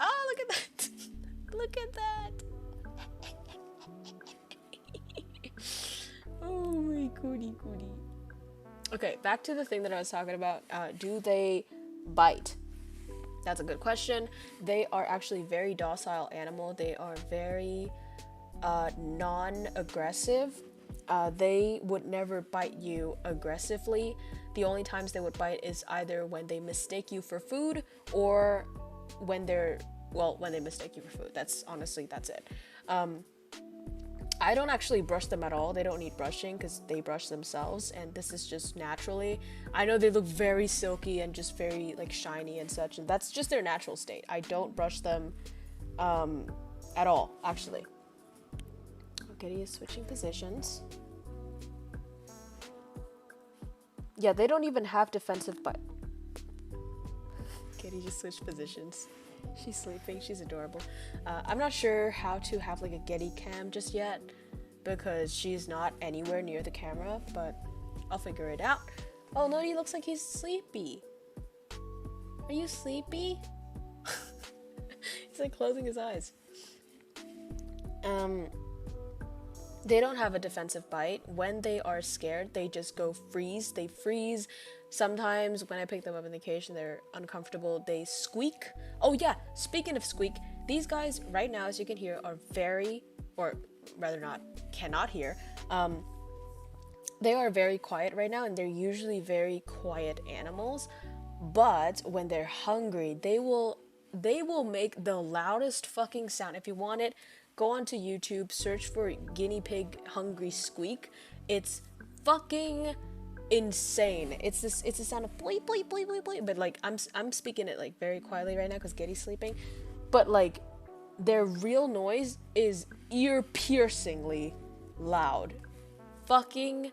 Oh, look at that. Look at that. Oh my goody. Okay, back to the thing that I was talking about. Do they bite? That's a good question. They are actually very docile animal. They are very non-aggressive. They would never bite you aggressively. The only times they would bite is either when they mistake you for food or when they mistake you for food. That's it. I don't actually brush them at all. They don't need brushing because they brush themselves, and this is just naturally. I know they look very silky and just very like shiny and such, and that's just their natural state. I don't brush them at all, actually. Getty is switching positions. Yeah, they don't even have defensive bite. Getty just switched positions. She's sleeping. She's adorable. I'm not sure how to have like a Getty cam just yet because she's not anywhere near the camera, but I'll figure it out. Oh no, he looks like he's sleepy. Are you sleepy? He's like closing his eyes. They don't have a defensive bite. When they are scared, they just go freeze. They freeze. Sometimes when I pick them up in the cage and they're uncomfortable, they squeak. Oh yeah, speaking of squeak, these guys right now, as you can hear, are very, or rather not, cannot hear. They are very quiet right now, and they're usually very quiet animals. But when they're hungry, they will make the loudest fucking sound. If you want it, go onto YouTube, search for guinea pig hungry squeak. It's fucking insane. It's a sound of bleep bleep bleep bleep bleep. But like I'm speaking it like very quietly right now because Getty's sleeping. But like their real noise is ear-piercingly loud. Fucking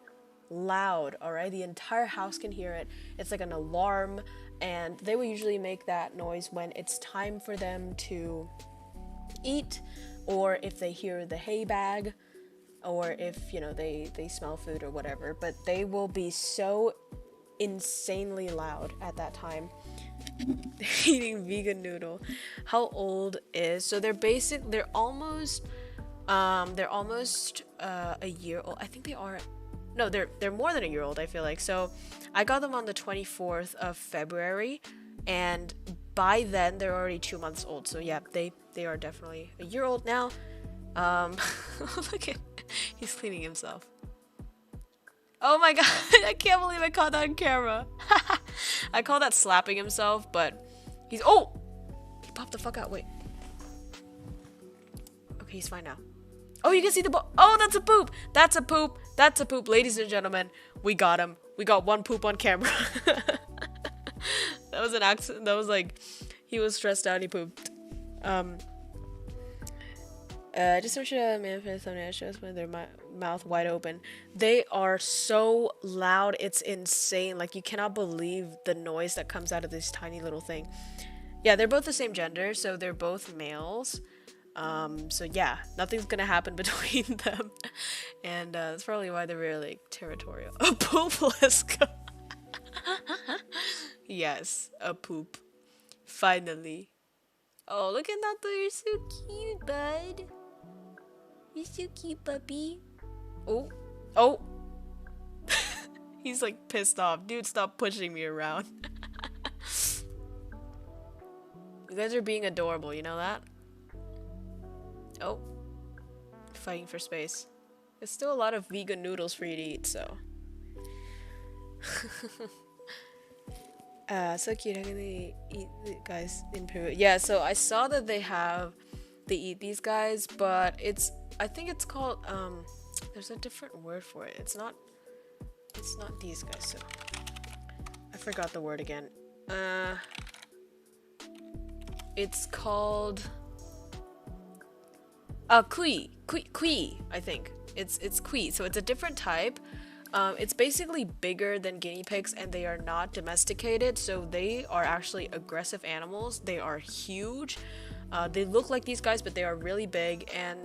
loud, alright? The entire house can hear it. It's like an alarm, and they will usually make that noise when it's time for them to eat, or if they hear the hay bag, or if, you know, they smell food or whatever. But they will be so insanely loud at that time. They're eating vegan noodle. How old is, so they're almost a year old. I think they are, no, they're more than a year old, I feel like. So I got them on the 24th of February, and by then they're already 2 months old. So yeah, they are definitely a year old now. Look at, he's cleaning himself. Oh my god, I can't believe I caught that on camera. I call that slapping himself, but he's, oh! He popped the fuck out, wait. Okay, he's fine now. Oh, you can see the oh, that's a poop! That's a poop! That's a poop, ladies and gentlemen. We got him. We got one poop on camera. That was an accident. That was like, he was stressed out, he pooped. Just search a manifest thumbnail shows when their mouth wide open. They are so loud, it's insane. Like, you cannot believe the noise that comes out of this tiny little thing. Yeah, they're both the same gender, so they're both males. So yeah, nothing's gonna happen between them. And that's probably why they're really like, territorial. A poop, let's go. Yes, a poop. Finally. Oh, look at that, you're so cute, bud. You're so cute, puppy. Oh, oh. He's like pissed off. Dude, stop pushing me around. You guys are being adorable, you know that? Oh. Fighting for space. There's still a lot of vegan noodles for you to eat, so. So cute. How can they eat the guys in Peru? Yeah, so I saw that they eat these guys, but I think it's called, there's a different word for it. It's not these guys, so. I forgot the word again. It's called, kui, I think. It's kui, so it's a different type. It's basically bigger than guinea pigs, and they are not domesticated, so they are actually aggressive animals. They are huge. They look like these guys, but they are really big, and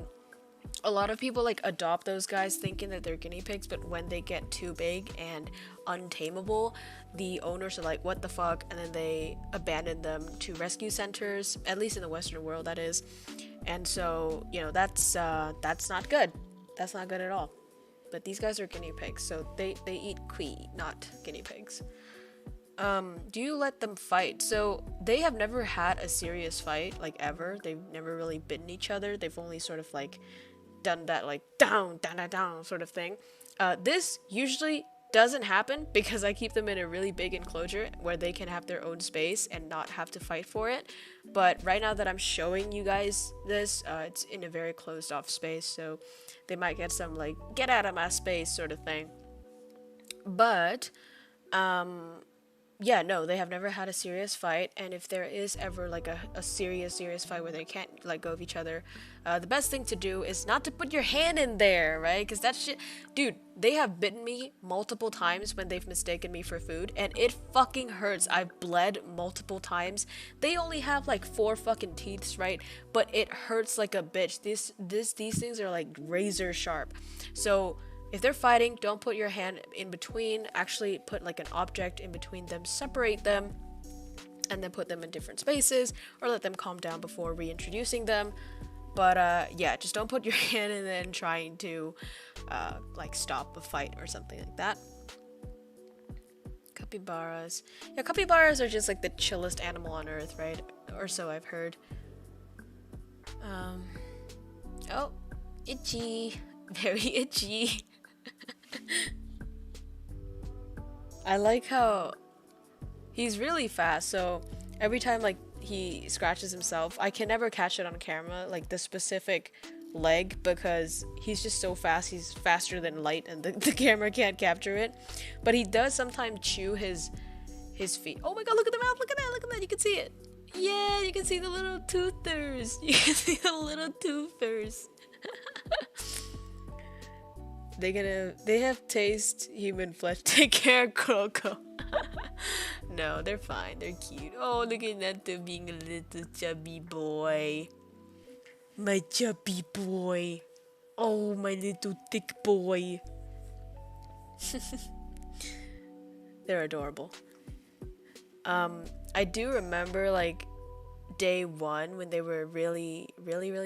a lot of people like adopt those guys thinking that they're guinea pigs, but when they get too big and untamable, the owners are like, what the fuck, and then they abandon them to rescue centers, at least in the Western world, that is. And so, you know, that's not good. That's not good at all. But these guys are guinea pigs, so they eat kui, not guinea pigs. Do you let them fight? So they have never had a serious fight, like ever. They've never really bitten each other. They've only sort of like done that like down sort of thing. This usually doesn't happen because I keep them in a really big enclosure where they can have their own space and not have to fight for it. But right now that I'm showing you guys this, it's in a very closed off space, so they might get some like get out of my space sort of thing. But yeah, no, they have never had a serious fight, and if there is ever like a serious fight where they can't let go of each other, the best thing to do is not to put your hand in there, right? Because that shit, dude, they have bitten me multiple times when they've mistaken me for food, and it fucking hurts. I've bled multiple times. They only have like 4 fucking teeth, right? But it hurts like a bitch. These things are like razor sharp. So if they're fighting, don't put your hand in between. Actually put like an object in between them, separate them, and then put them in different spaces, or let them calm down before reintroducing them. But yeah, just don't put your hand in and trying to like stop a fight or something like that. Capybaras. Yeah, capybaras are just like the chillest animal on earth, right? Or so I've heard. Oh, itchy. Very itchy. I like how he's really fast, so every time like he scratches himself, I can never catch it on camera, like the specific leg, because he's just so fast. He's faster than light, and the camera can't capture it. But he does sometimes chew his feet. Oh my god, look at the mouth, look at that, you can see it. Yeah, you can see the little toothers. You can see the little toothers. They have taste human flesh. Take care, KROWKO. No, they're fine. They're cute. Oh, look at Neto being a little chubby boy. My chubby boy. Oh, my little thick boy. They're adorable. I do remember like day 1 when they were really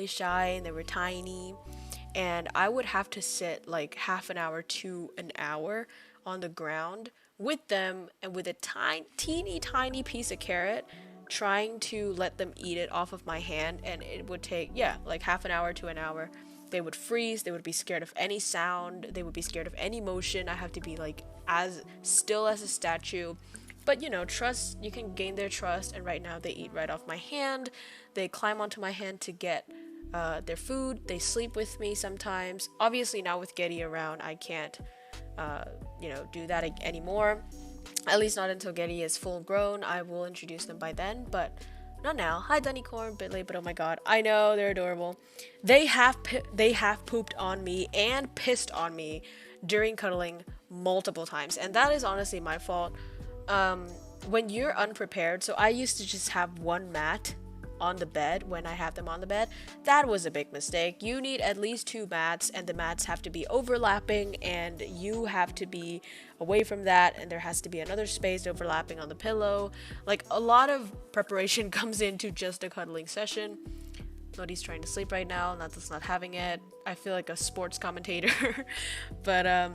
shy and they were tiny. And I would have to sit like half an hour to an hour on the ground with them and with a teeny piece of carrot trying to let them eat it off of my hand, and it would take, yeah, like half an hour to an hour. They would freeze, they would be scared of any sound, they would be scared of any motion. I have to be like as still as a statue. But you know, trust, you can gain their trust, and right now they eat right off my hand. They climb onto my hand to get their food. They sleep with me sometimes. Obviously now with Getty around, I can't you know, do that anymore. At least not until Getty is full grown. I will introduce them by then, but not now. Hi Dunnycorn, bit late, but oh my god, I know, they're adorable. They have pooped on me and pissed on me during cuddling multiple times, and that is honestly my fault. When you're unprepared, so I used to just have one mat on the bed when I have them on the bed. That was a big mistake. You need at least 2 mats, and the mats have to be overlapping, and you have to be away from that, and there has to be another space overlapping on the pillow. Like, a lot of preparation comes into just a cuddling session. Nobody's trying to sleep right now, that's not having it. I feel like a sports commentator. But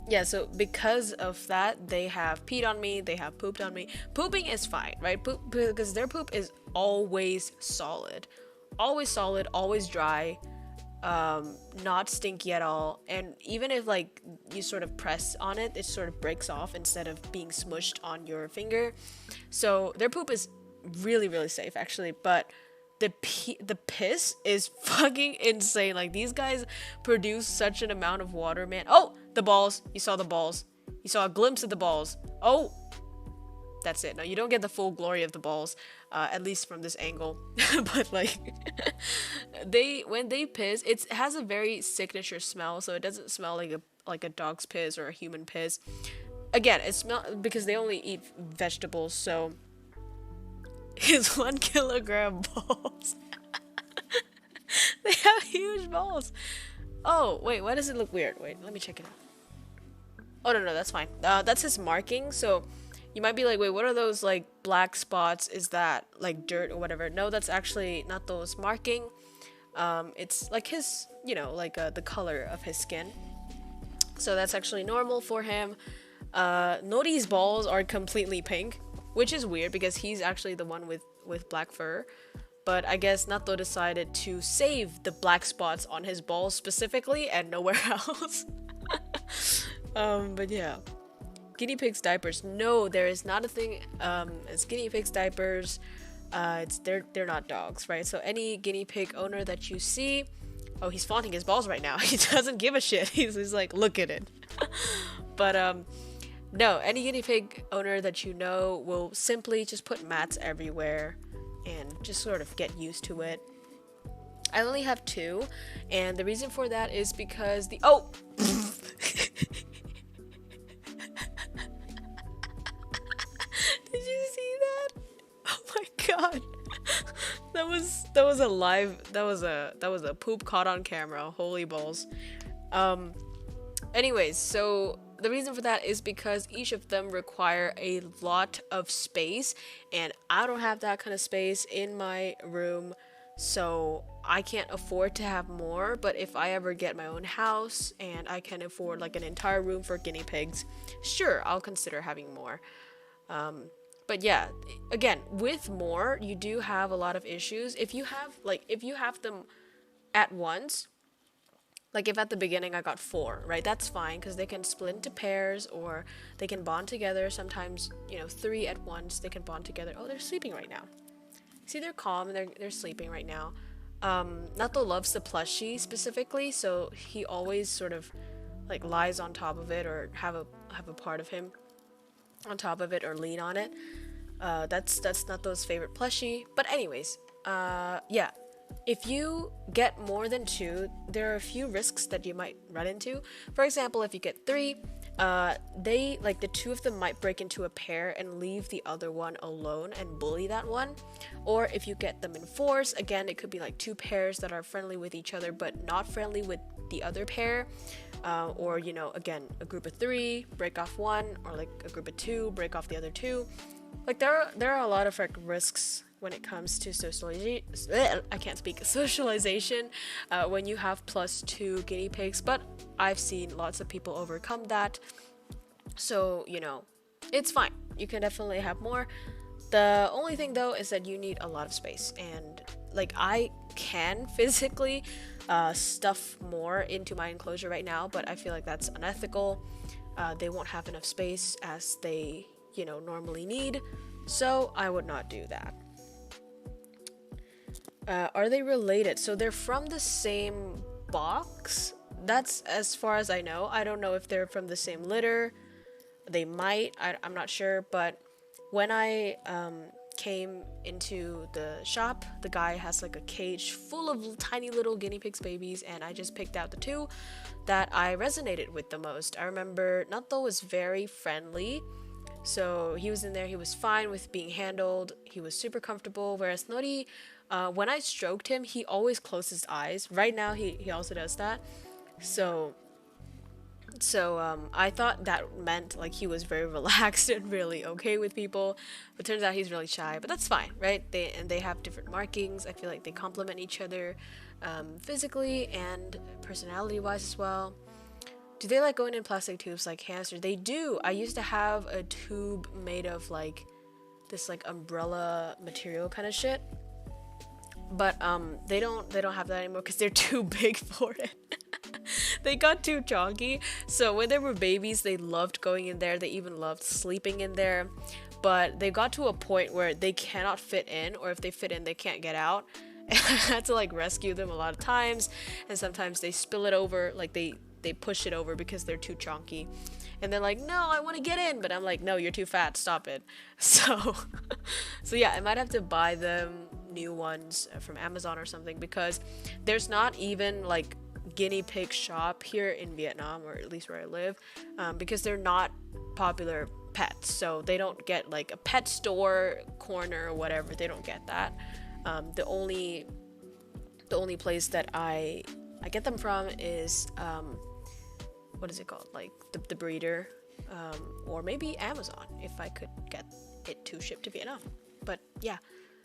yeah, so because of that, they have peed on me, they have pooped on me. Pooping is fine, right? Because their poop is always solid, always dry, not stinky at all. And even if like you sort of press on it, it sort of breaks off instead of being smushed on your finger. So their poop is really safe actually, but the piss is fucking insane. Like, these guys produce such an amount of water, man. Oh, the balls. You saw the balls. You saw a glimpse of the balls. Oh, that's it. Now, you don't get the full glory of the balls, at least from this angle. But like, when they piss, it has a very signature smell, so it doesn't smell like a dog's piss or a human piss. Again, it smells because they only eat vegetables, so his 1 kilogram balls. They have huge balls. Oh, wait, why does it look weird? Wait, let me check it out. Oh, no, that's fine. That's his marking, so you might be like, wait, what are those, like, black spots? Is that, like, dirt or whatever? No, that's actually not those marking. It's, like, his, you know, like, the color of his skin. So that's actually normal for him. Nori's balls are completely pink, which is weird because he's actually the one with black fur. But I guess Nato decided to save the black spots on his balls specifically and nowhere else. But yeah. Guinea pigs diapers. No, there is not a thing as guinea pigs diapers. They're not dogs, right? So any guinea pig owner that you see, oh, he's flaunting his balls right now. He doesn't give a shit. He's like, look at it. But no, any guinea pig owner that you know will simply just put mats everywhere and just sort of get used to it. I only have 2, and the reason for that is because oh! Did you see that? Oh my god. That was a poop caught on camera. Holy balls. Anyways, so the reason for that is because each of them require a lot of space, and I don't have that kind of space in my room, so I can't afford to have more. But if I ever get my own house and I can afford like an entire room for guinea pigs, sure, I'll consider having more. But yeah, again, with more, you do have a lot of issues. If you have them at once, like if at the beginning I got 4, right? That's fine because they can split into pairs or they can bond together. Sometimes, 3 at once, they can bond together. Oh, they're sleeping right now. See, they're calm and they're sleeping right now. Nato loves the plushie specifically, so he always sort of like lies on top of it or have a part of him on top of it or lean on it. That's Nato's favorite plushie. But anyways, yeah. If you get more than 2, there are a few risks that you might run into. For example, if you get 3, the 2 of them might break into a pair and leave the other one alone and bully that one. Or if you get them in 4s, again, it could be like 2 pairs that are friendly with each other but not friendly with the other pair. Or, again, a group of 3, break off 1, or like a group of 2, break off the other 2. Like there are a lot of like risks when it comes to socialization. I can't speak. Socialization when you have +2 guinea pigs, but I've seen lots of people overcome that. So, it's fine. You can definitely have more. The only thing though is that you need a lot of space, and like I can physically stuff more into my enclosure right now, but I feel like that's unethical. They won't have enough space as they, you know, normally need, so I would not do that. Are they related? So they're from the same box. That's as far as I know. I don't know if they're from the same litter. They might. I'm not sure. But when I came into the shop, the guy has like a cage full of tiny little guinea pigs babies, and I just picked out the two that I resonated with the most. I remember Natto was very friendly. So he was in there, he was fine with being handled, he was super comfortable, whereas Nori, when I stroked him, he always closed his eyes. Right now, he also does that. So I thought that meant like he was very relaxed and really okay with people, but turns out he's really shy, but that's fine, right? They have different markings. I feel like they complement each other physically and personality-wise as well. Do they like going in plastic tubes like hamsters? They do. I used to have a tube made of like this like umbrella material kind of shit. But they don't have that anymore because they're too big for it. They got too chonky. So when they were babies, they loved going in there. They even loved sleeping in there. But they got to a point where they cannot fit in, or if they fit in, they can't get out. And I had to like rescue them a lot of times, and sometimes they spill it over, like they push it over because they're too chonky, and they're like, no, I want to get in, but I'm like, no, you're too fat, stop it. So yeah, I might have to buy them new ones from Amazon or something, because there's not even like guinea pig shop here in Vietnam, or at least where I live, because they're not popular pets, so they don't get like a pet store corner or whatever. They don't get that. The only place that I get them from is what is it called, like the breeder, or maybe Amazon if I could get it to ship to Vietnam. But yeah,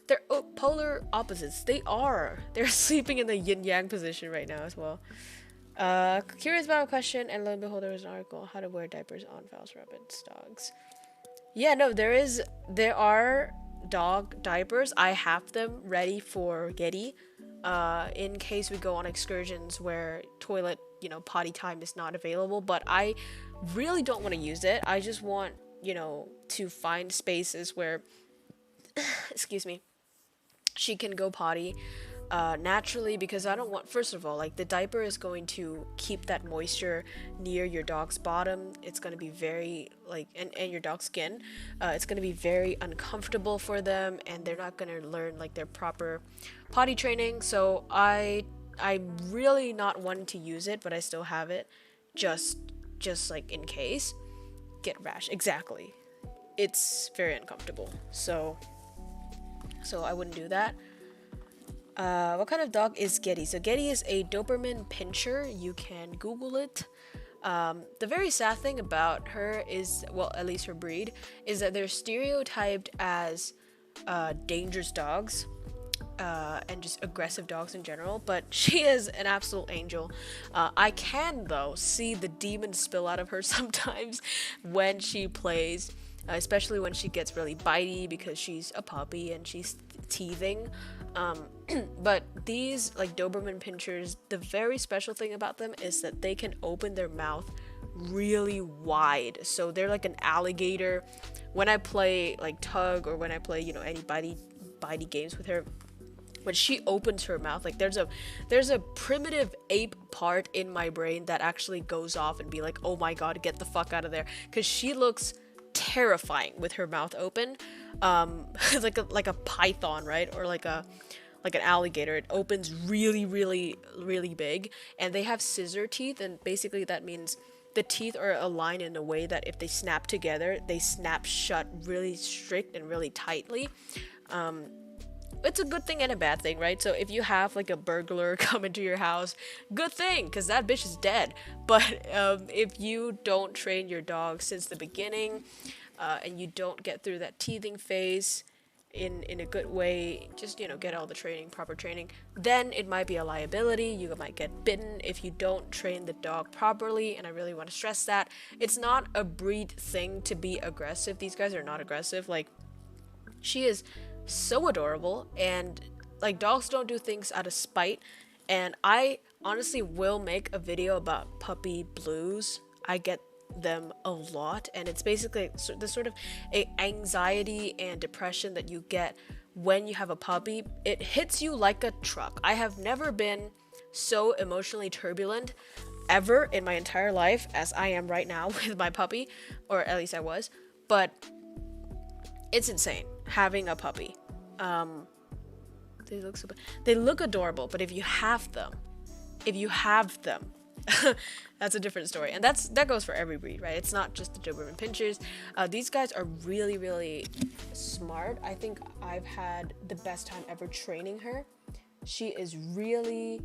they're polar opposites. They're sleeping in the yin yang position right now as well. Curious about a question, and lo and behold, there was an article: how to wear diapers on Val's rabbits dogs. Yeah, no, there are dog diapers. I have them ready for Getty, in case we go on excursions where toilet, you know, potty time is not available. But I really don't want to use it. I just want, you know, to find spaces where excuse me, she can go potty naturally, because I don't want, first of all, like the diaper is going to keep that moisture near your dog's bottom. It's going to be very like, and your dog's skin, it's going to be very uncomfortable for them, and they're not going to learn like their proper potty training. So I'm really not wanting to use it, but I still have it just like in case. Get rash, exactly. It's very uncomfortable, so I wouldn't do that. What kind of dog is Getty? So Getty is a Doberman Pinscher. You can Google it. The very sad thing about her is, well, at least her breed, is that they're stereotyped as dangerous dogs, and just aggressive dogs in general, but she is an absolute angel. I can, though, see the demons spill out of her sometimes when she plays, especially when she gets really bitey because she's a puppy and she's teething. But these like Doberman Pinschers, the very special thing about them is that they can open their mouth really wide, so they're like an alligator. When I play like tug, or when I play, you know, any bitey games with her, when she opens her mouth, like there's a primitive ape part in my brain that actually goes off and be like, oh my god, get the fuck out of there, because she looks terrifying with her mouth open, like a python, right, or like an alligator. It opens really, really, really big, and they have scissor teeth, and basically that means the teeth are aligned in a way that if they snap together, they snap shut really strict and really tightly. It's a good thing and a bad thing, right? So if you have like a burglar come into your house, good thing, because that bitch is dead. But if you don't train your dog since the beginning, and you don't get through that teething phase in a good way, just, you know, get all the training, proper training, then it might be a liability. You might get bitten if you don't train the dog properly, and I really want to stress that. It's not a breed thing to be aggressive. These guys are not aggressive. Like, She is so adorable, and like dogs don't do things out of spite. And I honestly will make a video about puppy blues. I get them a lot, and it's basically the sort of anxiety and depression that you get when you have a puppy. It hits you like a truck. I have never been so emotionally turbulent ever in my entire life as I am right now with my puppy, or at least I was. But it's insane having a puppy. They look adorable, but if you have them, that's a different story. And that goes for every breed, right? It's not just the Doberman Pinschers. These guys are really, really smart. I think I've had the best time ever training her. She is really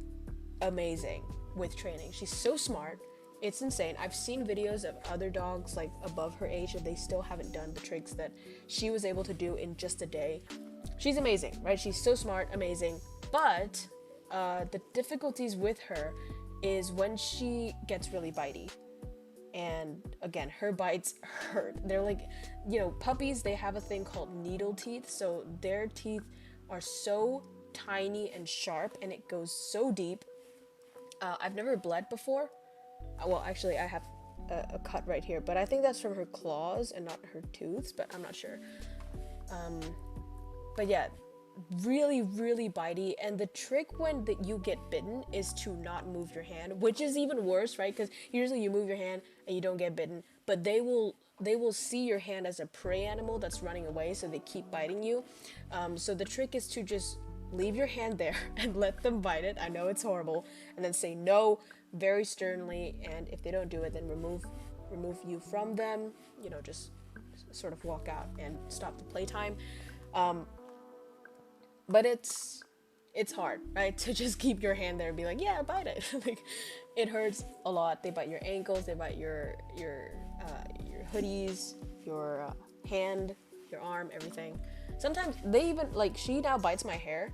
amazing with training. She's so smart. It's insane. I've seen videos of other dogs like above her age and they still haven't done the tricks that she was able to do in just a day. She's amazing, right? She's so smart, amazing. But the difficulties with her is when she gets really bitey. And again, her bites hurt. They're like, you know, puppies, they have a thing called needle teeth. So their teeth are so tiny and sharp and it goes so deep. I've never bled before. Well, actually, I have a cut right here, but I think that's from her claws and not her tooths, but I'm not sure. But yeah, really, really bitey. And the trick when you get bitten is to not move your hand, which is even worse, right? Because usually you move your hand and you don't get bitten, but they will see your hand as a prey animal that's running away, so they keep biting you. So the trick is to just leave your hand there and let them bite it. I know it's horrible. And then say no very sternly, and if they don't do it, then remove you from them, you know, just sort of walk out and stop the playtime. But it's hard, right, to just keep your hand there and be like, yeah, bite it. Like, it hurts a lot. They bite your ankles, they bite your hoodies, your hand, your arm, everything. Sometimes they even, like, she now bites my hair,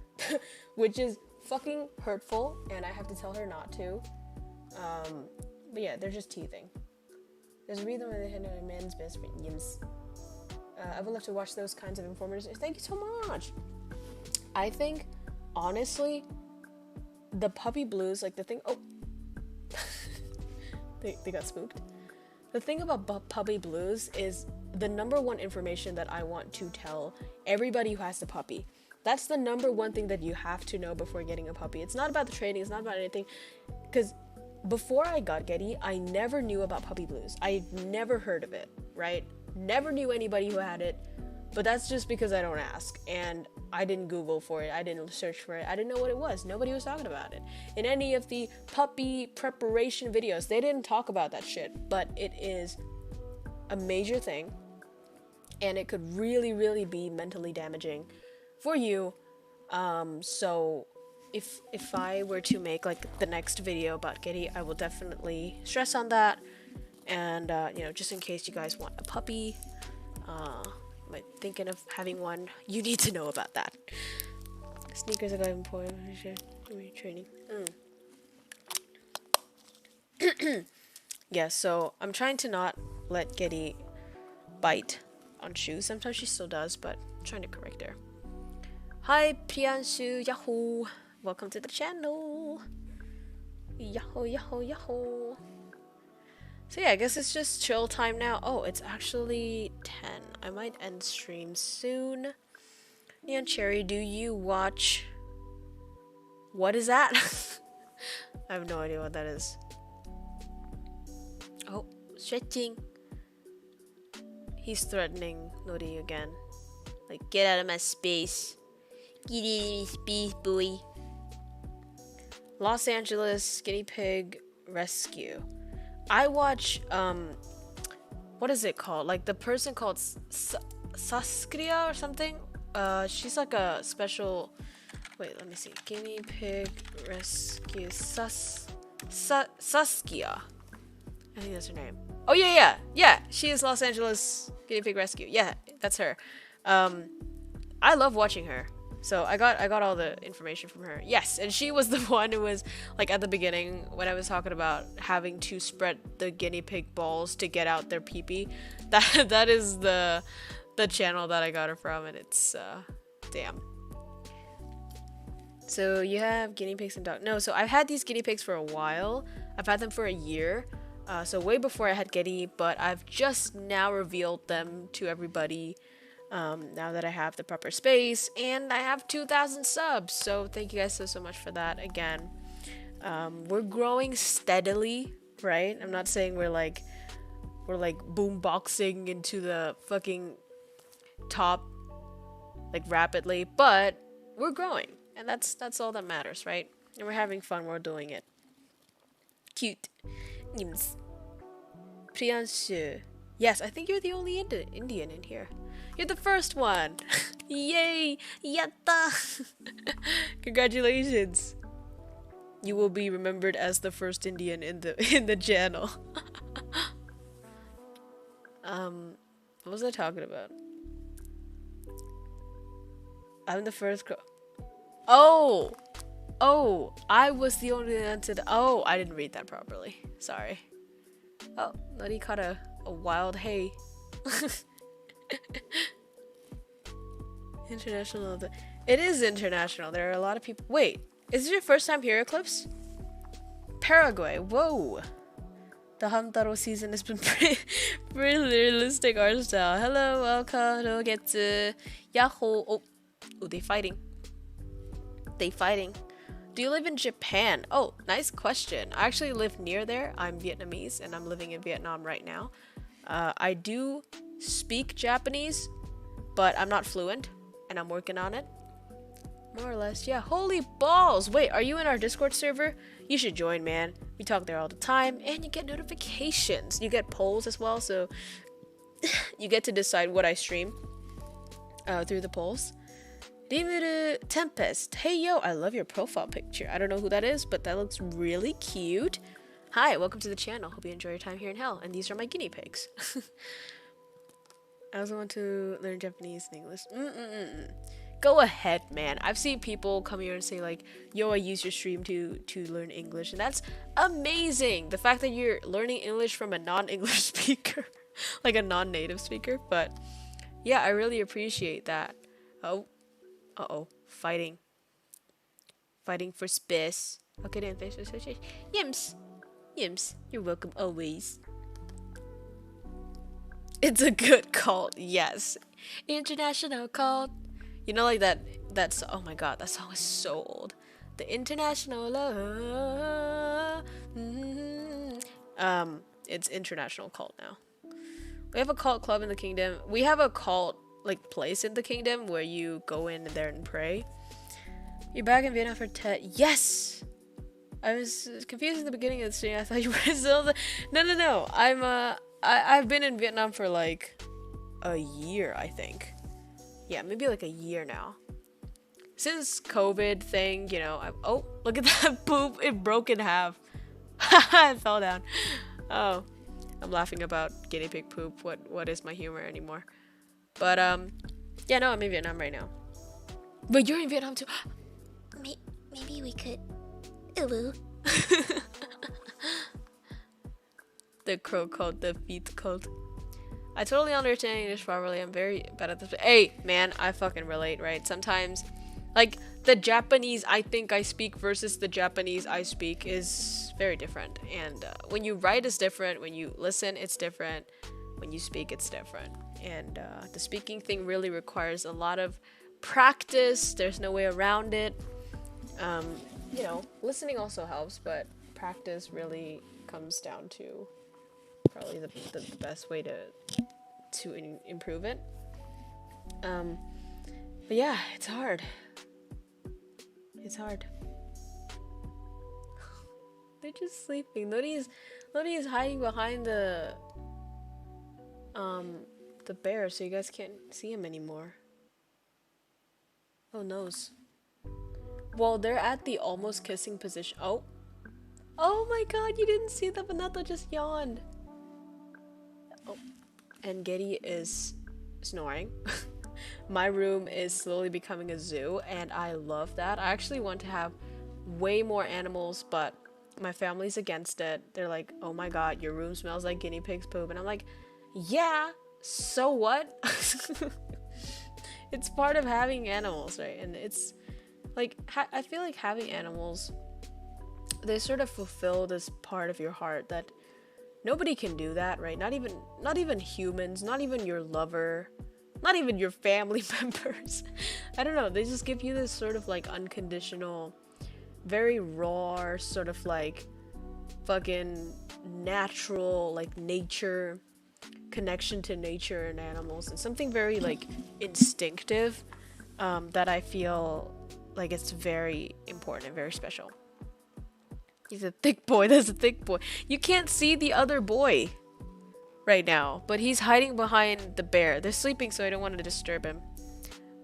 which is fucking hurtful, and I have to tell her not to. But yeah, they're just teething. There's a reason why they had a man's best friend, Yims. I would love to watch those kinds of informers. Thank you so much. I think, honestly, the puppy blues, like the thing, oh, they got spooked. The thing about puppy blues is the number one information that I want to tell everybody who has a puppy. That's the number one thing that you have to know before getting a puppy. It's not about the training, it's not about anything, because before I got Getty, I never knew about puppy blues. I never heard of it, right? Never knew anybody who had it, but that's just because I don't ask, and I didn't Google for it, I didn't search for it, I didn't know what it was. Nobody was talking about it. In any of the puppy preparation videos, they didn't talk about that shit, but it is a major thing, and it could really, really be mentally damaging for you. So if I were to make like the next video about Getty, I will definitely stress on that. And you know, just in case you guys want a puppy, thinking of having one, you need to know about that. Sneakers are going for training. Yeah, so I'm trying to not let Getty bite on shoes. Sometimes she still does, but I'm trying to correct her. Hi, Priyanshu, yahoo! Welcome to the channel. Yahoo, yahoo, yahoo. So yeah, I guess it's just chill time now. Oh, it's actually 10. I might end stream soon. Neon Cherry, do you watch... What is that? I have no idea what that is. Oh, stretching. He's threatening Nori again. Like, get out of my space. Get in my space, boy. Los Angeles Guinea Pig Rescue. I watch, what is it called? Like, the person called Saskia or something? She's like a special... Wait, let me see. Guinea Pig Rescue. Saskia. I think that's her name. Oh, yeah. She is Los Angeles Guinea Pig Rescue. Yeah, that's her. I love watching her. So I got all the information from her. Yes, and she was the one who was like at the beginning when I was talking about having to spread the guinea pig balls to get out their pee-pee. That is the the channel that I got it from, and it's damn. So you have guinea pigs and dog. No, so I've had these guinea pigs for a while. I've had them for a year. So way before I had Getty, but I've just now revealed them to everybody. Now that I have the proper space, and I have 2,000 subs. So thank you guys so much for that again. We're growing steadily, right? I'm not saying we're like boomboxing into the fucking top like rapidly, but we're growing, and that's all that matters, right? And we're having fun while doing it. Cute. Names. Priyanshu. Yes, I think you're the only Indian in here. You're the first one. Yay! Yatta! Congratulations. You will be remembered as the first Indian in the channel. What was I talking about? I'm the first Oh, I was the only one to oh, I didn't read that properly. Sorry. Oh, Nutty caught a wild hay. International. It is international. There are a lot of people. Wait, is this your first time here, Eclipse? Paraguay. Whoa. The Hamtaro season has been pretty realistic art style. Hello, welcome to Getty. Yahoo. Oh, they fighting. They fighting. Do you live in Japan? Oh, nice question. I actually live near there. I'm Vietnamese and I'm living in Vietnam right now. I do speak Japanese, but I'm not fluent and I'm working on it. More or less, yeah. Holy balls! Wait, are you in our Discord server? You should join, man. We talk there all the time, and you get notifications. You get polls as well, so you get to decide what I stream through the polls. Rimuru Tempest. Hey, yo, I love your profile picture. I don't know who that is, but that looks really cute. Hi, welcome to the channel. Hope you enjoy your time here in hell. And these are my guinea pigs. I also want to learn Japanese and English. Go ahead, man. I've seen people come here and say like, yo, I use your stream to learn English, and that's amazing. The fact that you're learning English from a non-English speaker, like a non-native speaker. But yeah, I really appreciate that. Oh, fighting for space. Okay, then face association. Yims, you're welcome always. It's a good cult, yes. International cult. You know, like that's oh my god, that song is so old. The international love. It's international cult now. We have a cult club in the kingdom. We have a cult like place in the kingdom where you go in there and pray. You're back in Vietnam for Tet. Yes. I was confused in the beginning of the stream. I thought you were still No. I've been in Vietnam for like a year, I think. Yeah, maybe like a year now. Since COVID thing, you know, oh, look at that poop. It broke in half. It fell down. Oh, I'm laughing about guinea pig poop. What is my humor anymore? But, yeah, no, I'm in Vietnam right now. But you're in Vietnam too. Maybe we could... Ooh. The crow code, the feet code. I totally understand English properly. I'm very bad at this. Hey, man, I fucking relate, right? Sometimes, like, the Japanese I think I speak versus the Japanese I speak is very different. And when you write, it's different. When you listen, it's different. When you speak, it's different. And the speaking thing really requires a lot of practice. There's no way around it. You know, listening also helps, but practice really comes down to probably the best way to improve it. But yeah, it's hard. It's hard. They're just sleeping. Lodi is hiding behind the bear, so you guys can't see him anymore. Oh noes. Well, they're at the almost kissing position. Oh my god, you didn't see that. Vanessa just yawned. Oh, and Getty is snoring. My room is slowly becoming a zoo, and I love that. I actually want to have way more animals, but my family's against it. They're like, oh my god, your room smells like guinea pig's poop. And I'm like, yeah, So what? It's part of having animals, right? And it's like I feel like having animals, they sort of fulfill this part of your heart that nobody can do that, right? Not even humans, not even your lover, not even your family members. I don't know, they just give you this sort of like unconditional, very raw, sort of like fucking natural, like nature connection to nature and animals, and something very like instinctive, that I feel like it's very important and very special. He's a thick boy. That's a thick boy. You can't see the other boy right now, but he's hiding behind the bear. They're sleeping, so I don't want to disturb him.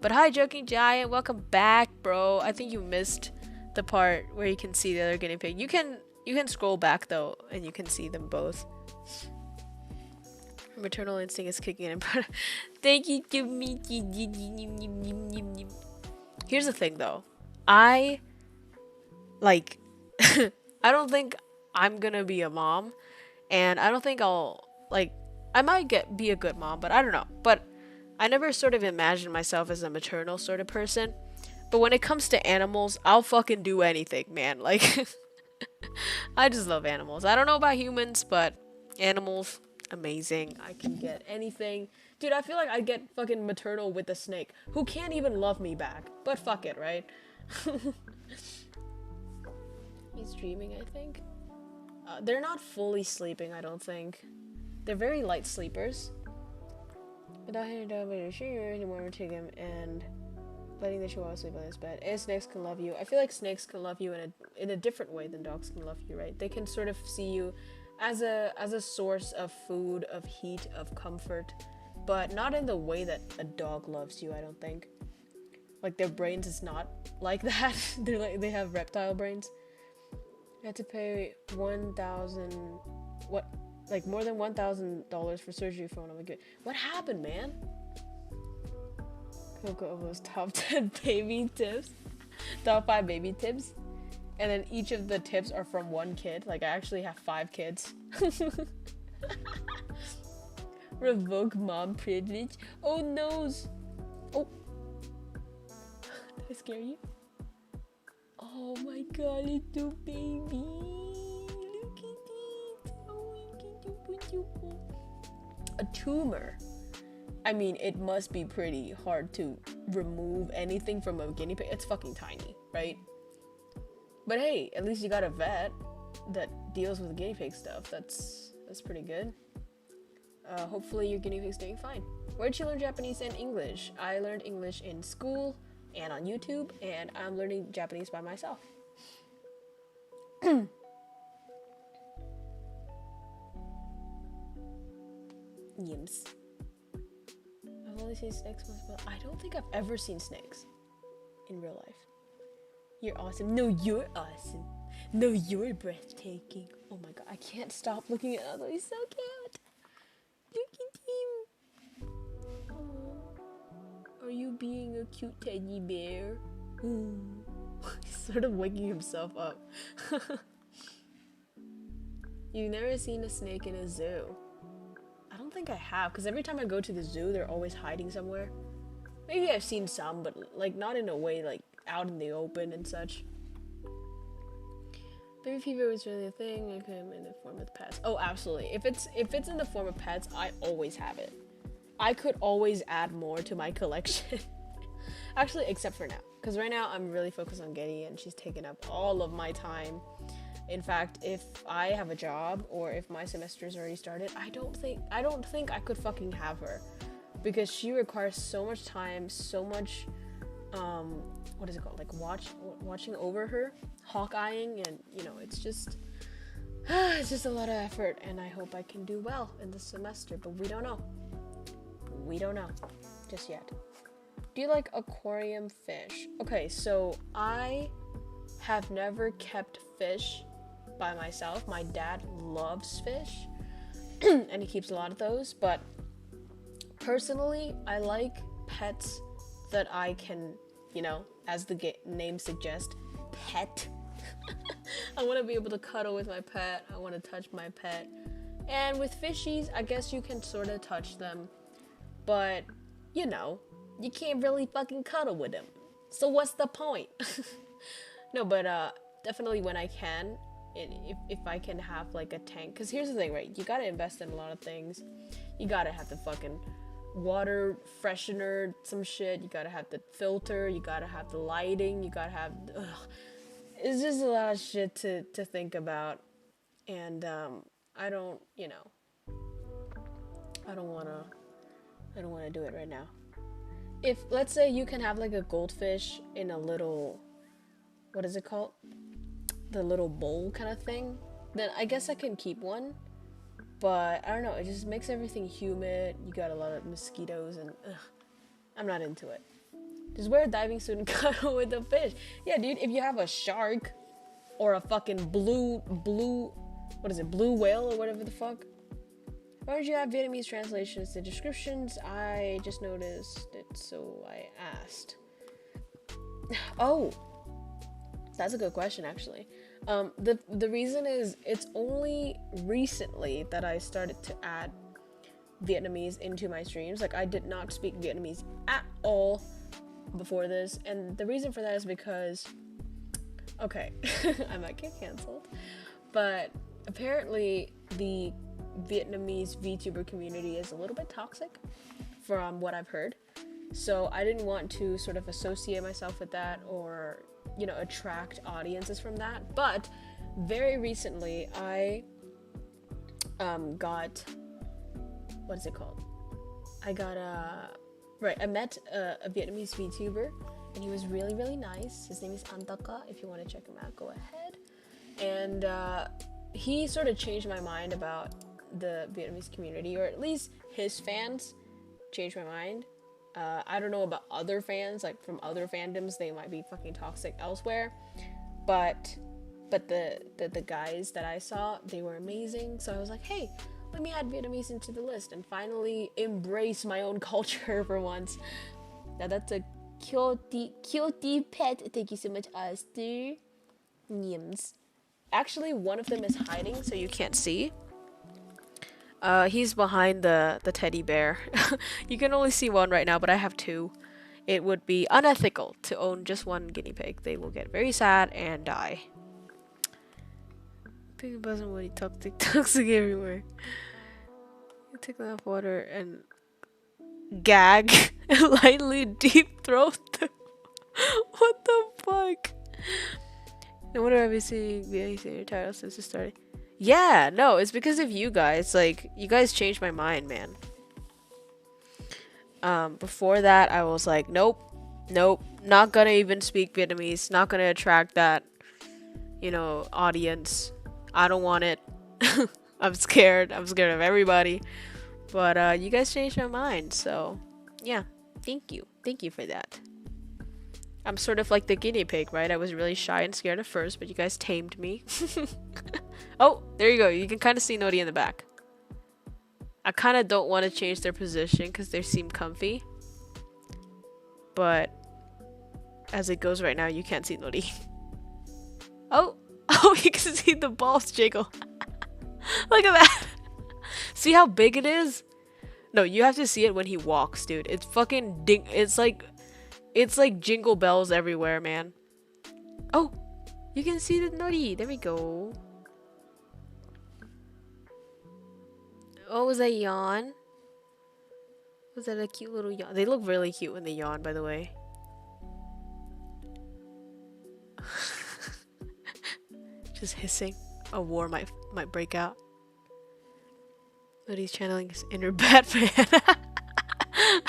But hi, Joking Giant. Welcome back, bro. I think you missed the part where you can see the other guinea pig. You can scroll back though, and you can see them both. Maternal instinct is kicking in. Thank you. Here's the thing though. I don't think I'm gonna be a mom, and I don't think I'll I might be a good mom, but I don't know. But I never sort of imagined myself as a maternal sort of person. But when it comes to animals, I'll fucking do anything, man. Like I just love animals. I don't know about humans, but animals, amazing. I can get anything. Dude, I feel like I'd get fucking maternal with a snake who can't even love me back. But fuck it, right? He's dreaming, I think. They're not fully sleeping, I don't think. They're very light sleepers. Without hitting down by your shoe, you want to take him and letting the chihuahua sleep on his bed. And snakes can love you. I feel like snakes can love you in a different way than dogs can love you, right? They can sort of see you as a source of food, of heat, of comfort, but not in the way that a dog loves you, I don't think. Like their brains is not like that. They have reptile brains. I had to pay more than $1,000 for surgery for one of my kids. What happened, man? KROWKO of those top 10 baby tips, top 5 baby tips, and then each of the tips are from one kid. Like I actually have 5 kids. Revoke mom privilege. Oh noes. Oh, did I scare you? Oh my god, little baby. Look at it. Oh, a tumor. I mean, it must be pretty hard to remove anything from a guinea pig. It's fucking tiny, right? But hey, at least you got a vet that deals with guinea pig stuff. That's pretty good. Hopefully your guinea pig's doing fine. Where'd you learn Japanese and English? I learned English in school and on YouTube, and I'm learning Japanese by myself. Yims. I've only seen snakes once, but I don't think I've ever seen snakes in real life. You're awesome. No, you're awesome. No, you're breathtaking. Oh my god, I can't stop looking at Otto. He's so cute. Look at him. Oh, are you being a cute teddy bear? He's sort of waking himself up. You've never seen a snake in a zoo? I don't think I have, because every time I go to the zoo, they're always hiding somewhere. Maybe I've seen some, but like not in a way like out in the open and such. Baby fever was really a thing. I put him in the form of pets. Oh, absolutely. If it's in the form of pets, I always have it. I could always add more to my collection. Actually, except for now, because right now I'm really focused on Getty, and she's taken up all of my time. In fact, if I have a job or if my semester's already started, I don't think I could fucking have her, because she requires so much time, so much what is it called, like watching over her, hawk-eyeing, and you know, it's just a lot of effort, and I hope I can do well in this semester, but we don't know just yet. Do you like aquarium fish? Okay, so I have never kept fish by myself. My dad loves fish and he keeps a lot of those, but personally I like pets that I can, you know, as the name suggests, pet. I want to be able to cuddle with my pet. I want to touch my pet. And with fishies, I guess you can sort of touch them, but you know, you can't really fucking cuddle with him. So what's the point? No, but definitely when I can, if I can have like a tank, because here's the thing, right? You gotta invest in a lot of things. You gotta have the fucking water freshener, some shit. You gotta have the filter. You gotta have the lighting. You gotta have. It's just a lot of shit to think about, and I don't, you know, I don't wanna do it right now. If let's say you can have like a goldfish in a little, what is it called? The little bowl kind of thing, then I guess I can keep one. But I don't know, it just makes everything humid. You got a lot of mosquitoes and I'm not into it. Just wear a diving suit and cuddle with a fish. Yeah, dude, if you have a shark or a fucking blue, what is it, blue whale or whatever the fuck. Why don't you have Vietnamese translations to descriptions? I just noticed it, so I asked. Oh, that's a good question, actually. The reason is it's only recently that I started to add Vietnamese into my streams. Like, I did not speak Vietnamese at all before this, and the reason for that is because, okay, I might get canceled, but apparently the Vietnamese VTuber community is a little bit toxic from what I've heard. So I didn't want to sort of associate myself with that or, you know, attract audiences from that. But very recently I got, what is it called? I met a Vietnamese VTuber, and he was really, really nice. His name is Antaka. If you want to check him out, go ahead. And he sort of changed my mind about the Vietnamese community, or at least his fans changed my mind. I don't know about other fans, like from other fandoms, they might be fucking toxic elsewhere, but the guys that I saw, they were amazing. So I was like, hey, let me add Vietnamese into the list and finally embrace my own culture for once. Now that's a cutie pet. Thank you so much, Aster. Nims. Actually, one of them is hiding, so you can't see. He's behind the teddy bear. You can only see one right now, but I have two. It would be unethical to own just one guinea pig. They will get very sad and die. Pig buzzing when he toxic everywhere. You take enough water and gag and lightly deep throat them. What the fuck? No wonder I've been seeing anything in your title since it started. Yeah, no, it's because of you guys. Like, you guys changed my mind, man. Before that, I was like, nope, not gonna even speak Vietnamese, not gonna attract that, you know, audience. I don't want it. I'm scared of everybody. But, you guys changed my mind, so, yeah, thank you for that. I'm sort of like the guinea pig, right? I was really shy and scared at first, but you guys tamed me. Oh, there you go. You can kind of see Nodi in the back. I kind of don't want to change their position because they seem comfy. But as it goes right now, you can't see Nodi. Oh, you can see the balls jiggle. Look at that. See how big it is? No, you have to see it when he walks, dude. It's fucking it's like jingle bells everywhere, man. Oh, you can see the Nodi. There we go. Oh, was that yawn? Was that a cute little yawn? They look really cute when they yawn, by the way. Just hissing. A war might break out. But he's channeling his inner Batman.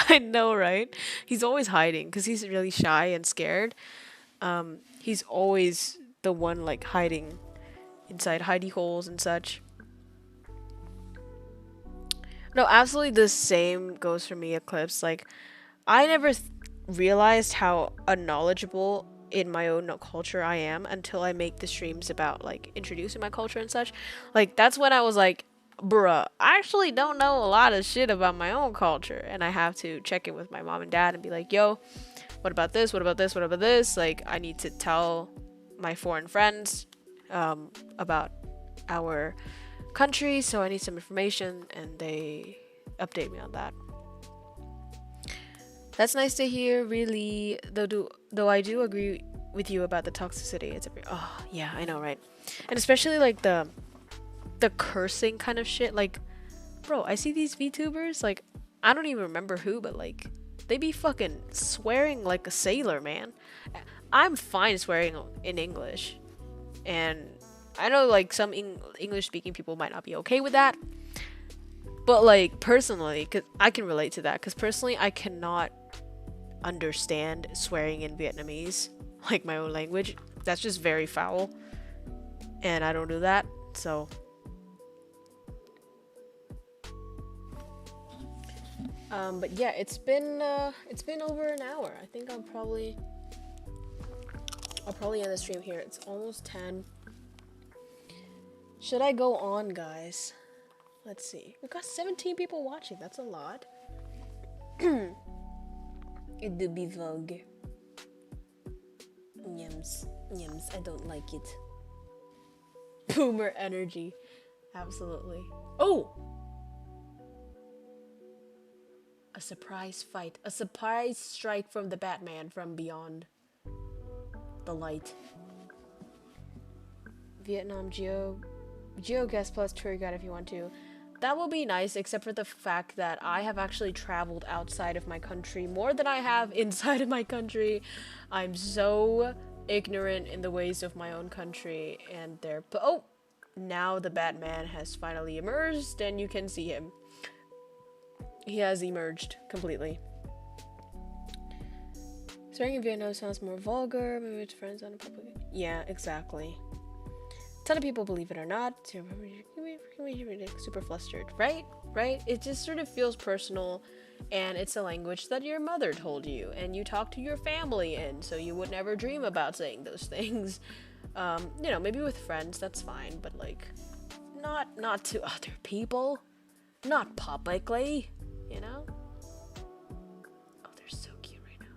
I know, right? He's always hiding because he's really shy and scared. He's always the one like hiding inside hidey holes and such. No, absolutely the same goes for me, Eclipse. Like, I never realized how unknowledgeable in my own culture I am until I make the streams about, like, introducing my culture and such. Like, that's when I was like, bruh, I actually don't know a lot of shit about my own culture. And I have to check in with my mom and dad and be like, yo, what about this? What about this? What about this? Like, I need to tell my foreign friends about our country, so I need some information, and they update me on that. That's nice to hear, really. Though I do agree with you about the toxicity. Oh yeah, I know, right? And especially like the cursing kind of shit. Like, bro, I see these VTubers, like, I don't even remember who, but like, they be fucking swearing like a sailor, man. I'm fine swearing in English, and I know like some English speaking people might not be okay with that, but like personally, cause I can relate to that, cause personally I cannot understand swearing in Vietnamese, like my own language. That's just very foul, and I don't do that. So but yeah, it's been over an hour. I think I'll probably end the stream here. It's almost 10. Should I go on, guys? Let's see. We've got 17 people watching. That's a lot. It do be vulgar. Yums. I don't like it. Boomer energy. Absolutely. Oh! A surprise fight. A surprise strike from the Batman from beyond the light. Vietnam GeoGuess plus tour guide if you want to. That will be nice, except for the fact that I have actually traveled outside of my country more than I have inside of my country. I'm so ignorant in the ways of my own country, and oh! Now the Batman has finally emerged, and you can see him. He has emerged completely. Swearing in Vietnam sounds more vulgar. Maybe it's friends on a public. Yeah, exactly. A ton of people believe it or not. Super flustered, right? Right? It just sort of feels personal, and it's a language that your mother told you, and you talk to your family in, so you would never dream about saying those things. You know, maybe with friends, that's fine, but like, not to other people, not publicly. You know? Oh, they're so cute right now.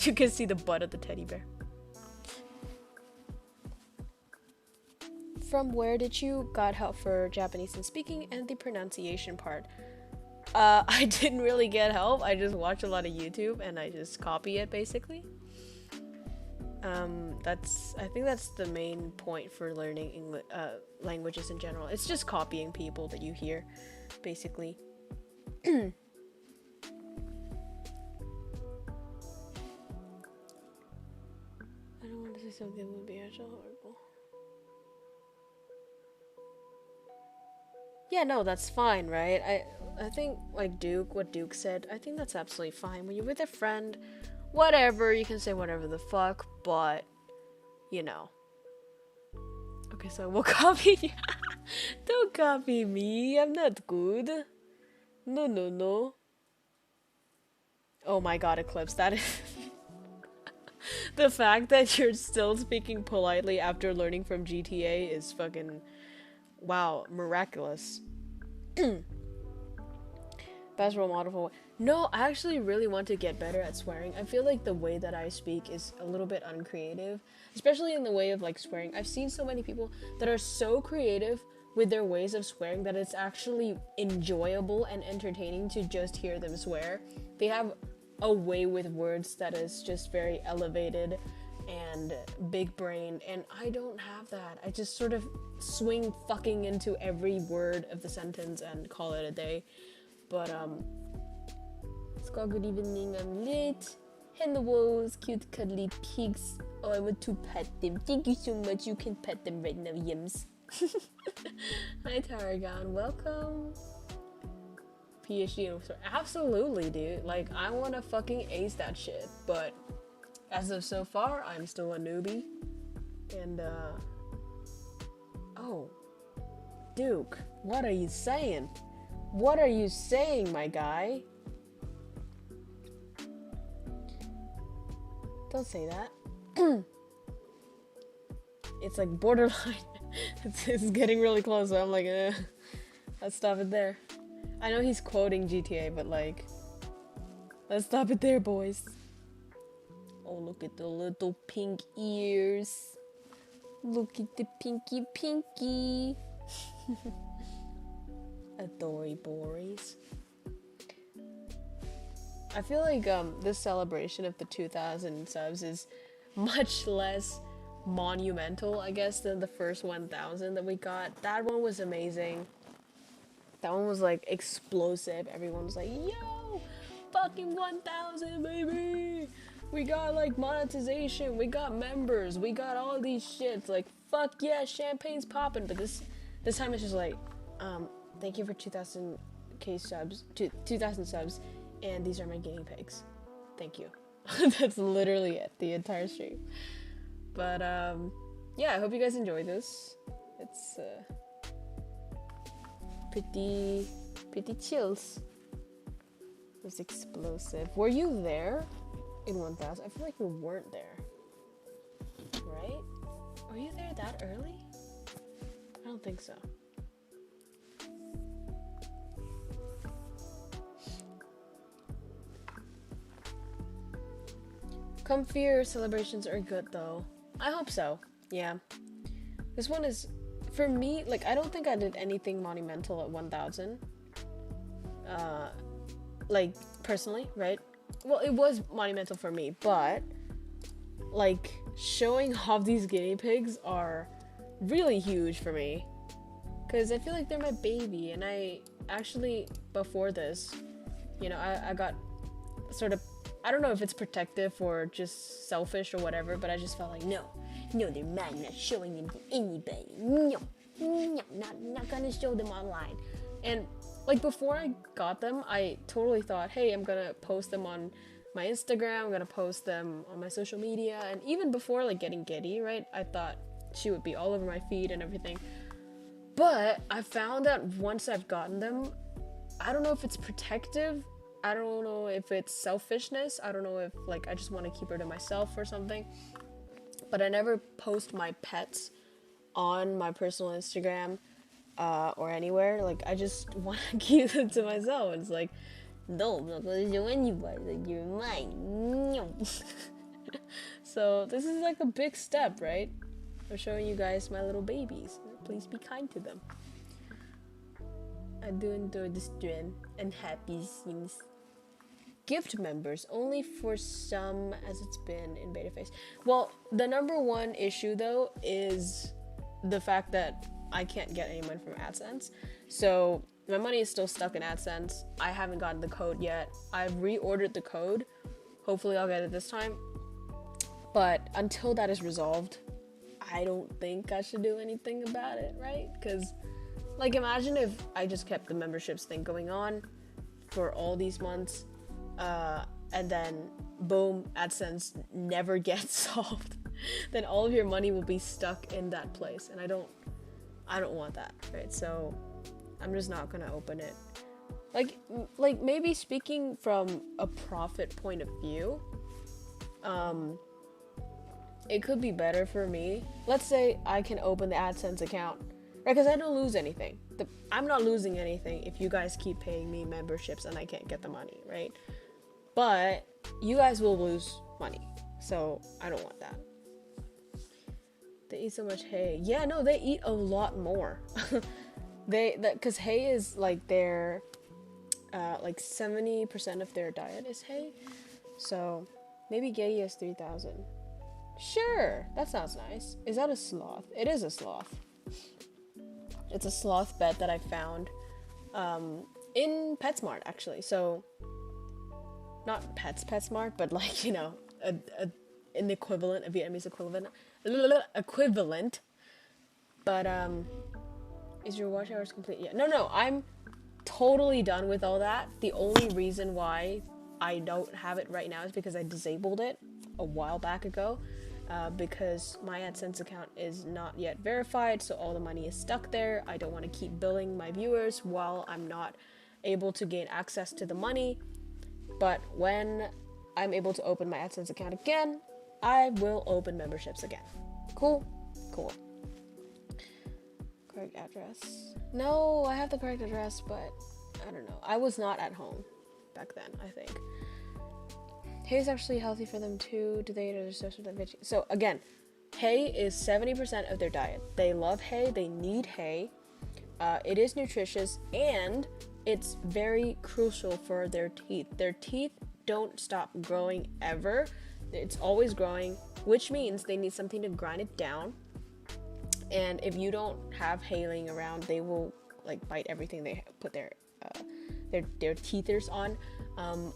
You can see the butt of the teddy bear. From where did you got help for Japanese and speaking and the pronunciation part? I didn't really get help. I just watch a lot of YouTube and I just copy it basically. I think that's the main point for learning languages in general. It's just copying people that you hear, basically. I don't want to say something that would be actually horrible. Yeah, no, that's fine, right? I think, like what Duke said, I think that's absolutely fine. When you're with a friend, whatever, you can say whatever the fuck, but, you know. Okay, so I will copy you. Don't copy me, I'm not good. No. Oh my god, Eclipse, that is... The fact that you're still speaking politely after learning from GTA is fucking... Wow, miraculous. Best role model for... No, I actually really want to get better at swearing. I feel like the way that I speak is a little bit uncreative. Especially in the way of, like, swearing. I've seen so many people that are so creative with their ways of swearing that it's actually enjoyable and entertaining to just hear them swear. They have a way with words that is just very elevated and big brained, and I don't have that. I just sort of swing fucking into every word of the sentence and call it a day. But Scott, good evening, I'm late. Hello, cute cuddly pigs. Oh, I want to pet them. Thank you so much. You can pet them right now, Yims. Hi Tarragon, welcome. PhD, absolutely, dude. Like, I want to fucking ace that shit, but as of so far, I'm still a newbie. And oh, Duke, what are you saying? What are you saying, my guy? Don't say that. It's like borderline. It's getting really close, so I'm like, let's stop it there. I know he's quoting GTA, but like, let's stop it there, boys. Oh, look at the little pink ears. Look at the pinky. Adory boys. I feel like this celebration of the 2,000 subs is much less monumental, I guess, than the first 1,000 that we got. That one was amazing. That one was like explosive. Everyone was like, yo, fucking 1,000, baby. We got like monetization, we got members, we got all these shits. Like, fuck yeah, champagne's popping. But this time it's just like, thank you for 2,000 subs, 2,000 subs, and these are my guinea pigs. Thank you. That's literally it, the entire stream. But yeah, I hope you guys enjoy this. It's pretty chills. It was explosive. Were you there in 1,000? I feel like you weren't there, right? Were you there that early? I don't think so. Comfier celebrations are good though. I hope so. Yeah. This one is, for me, like, I don't think I did anything monumental at 1,000. Like, personally, right? Well, it was monumental for me, but, like, showing off these guinea pigs are really huge for me. Because I feel like they're my baby, and I actually, before this, you know, I got sort of, I don't know if it's protective or just selfish or whatever, but I just felt like, no, they're mine, not showing them to anybody. No, not gonna show them online. And like, before I got them, I totally thought, hey, I'm gonna post them on my Instagram, I'm gonna post them on my social media, and even before like getting Getty, right, I thought she would be all over my feed and everything. But I found that once I've gotten them, I don't know if it's protective, I don't know if it's selfishness, I don't know if like I just want to keep her to myself or something, but I never post my pets on my personal Instagram or anywhere. Like, I just want to keep them to myself. It's like, no, I'm not gonna show anybody, like, you're mine. So this is like a big step, right? I'm showing you guys my little babies. Please be kind to them. I do enjoy this trend and happy scenes. Gift members only for some, as it's been in beta phase. Well, the number one issue though is the fact that I can't get any money from AdSense. So my money is still stuck in AdSense. I haven't gotten the code yet. I've reordered the code. Hopefully I'll get it this time. But until that is resolved, I don't think I should do anything about it, right? Because, like, imagine if I just kept the memberships thing going on for all these months, and then boom, AdSense never gets solved. Then all of your money will be stuck in that place, and I don't want that, right? So I'm just not gonna open it. Like maybe speaking from a profit point of view, it could be better for me. Let's say I can open the AdSense account, right? Because I don't lose anything. I'm not losing anything if you guys keep paying me memberships and I can't get the money, right? But you guys will lose money, so I don't want that. They eat so much hay. Yeah, no, they eat a lot more. Because hay is like their, like 70% of their diet is hay. So maybe Getty is 3,000. Sure, that sounds nice. Is that a sloth? It is a sloth. It's a sloth bed that I found in PetSmart, actually. So, not PetSmart, but like, you know, an equivalent, a Vietnamese equivalent. But, is your watch hours complete yet? No, I'm totally done with all that. The only reason why I don't have it right now is because I disabled it a while back ago. Because my AdSense account is not yet verified, so all the money is stuck there. I don't want to keep billing my viewers while I'm not able to gain access to the money. But when I'm able to open my AdSense account again, I will open memberships again. Cool? Cool. Correct address. No, I have the correct address, but I don't know. I was not at home back then, I think. Hay is actually healthy for them too. Do they eat other stuff with veggies? So again, hay is 70% of their diet. They love hay. They need hay. It is nutritious and it's very crucial for their teeth. Their teeth don't stop growing ever. It's always growing, which means they need something to grind it down. And if you don't have Hailing around, they will like bite everything they put their teethers on.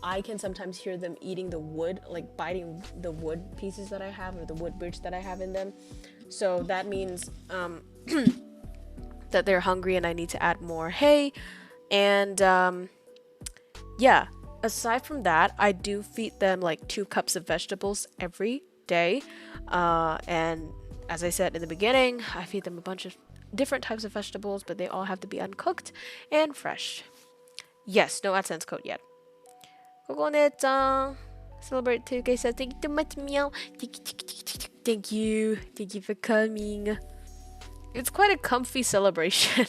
I can sometimes hear them eating the wood, like biting the wood pieces that I have, or the wood bridge that I have in them. So that means that they're hungry and I need to add more hay. And yeah, aside from that, I do feed them like 2 cups of vegetables every day. And as I said in the beginning, I feed them a bunch of different types of vegetables, but they all have to be uncooked and fresh. Yes, no AdSense code yet. Kokone-chan, celebrate 2K says, thank you so much, meow. Thank you for coming. It's quite a comfy celebration.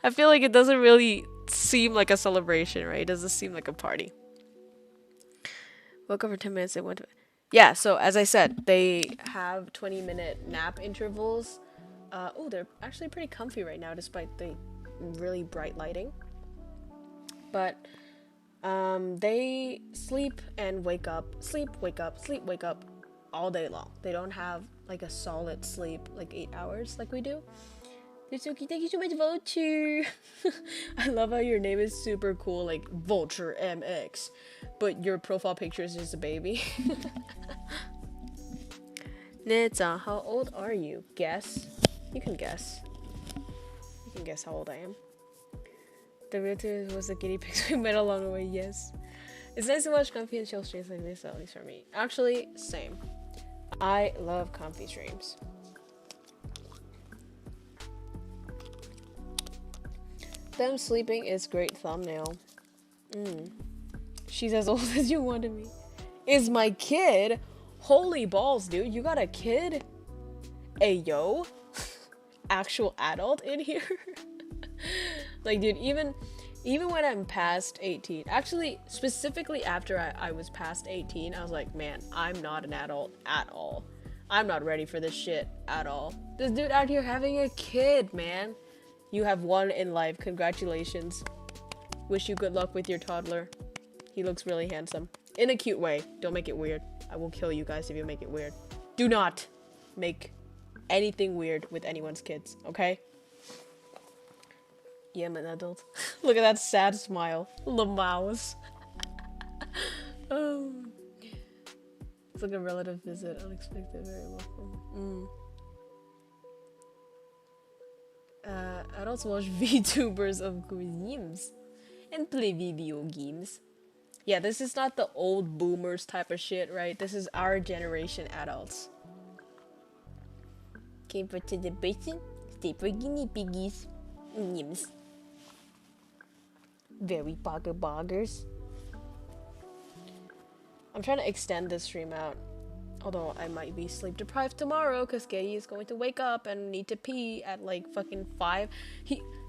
I feel like it doesn't really seem like a celebration, right? It doesn't seem like a party. Woke up for 10 minutes and went to... Yeah, so as I said, they have 20-minute nap intervals. Oh, they're actually pretty comfy right now despite the really bright lighting. But they sleep and wake up, sleep, wake up, sleep, wake up all day long. They don't have like a solid sleep, like 8 hours like we do. Thank you so much, Vulture. I love how your name is super cool, like Vulture MX, but your profile picture is just a baby. Netza, how old are you? Guess. You can guess. You can guess how old I am. The realtor was the guinea pigs we met along the way, yes. It's nice to watch comfy and chill streams like this, at least for me. Actually, same. I love comfy streams. Them sleeping is great thumbnail. She's as old as you wanted me. Is my kid? Holy balls, dude. You got a kid? Hey, yo. Actual adult in here? Like, dude, even when I'm past 18, actually, specifically after I was past 18, I was like, man, I'm not an adult at all. I'm not ready for this shit at all. This dude out here having a kid, man. You have one in life. Congratulations. Wish you good luck with your toddler. He looks really handsome. In a cute way. Don't make it weird. I will kill you guys if you make it weird. Do not make anything weird with anyone's kids, okay? Yeah, I'm an adult. Look at that sad smile. The mouse. Oh. It's like a relative visit. Unexpected, very welcome. Adults watch VTubers of games and play video games. Yeah, this is not the old boomers type of shit, right? This is our generation adults. Came for celebration, stay for guinea piggies. Games. Very boggers. I'm trying to extend this stream out. Although I might be sleep deprived tomorrow because Getty is going to wake up and need to pee at like fucking 5.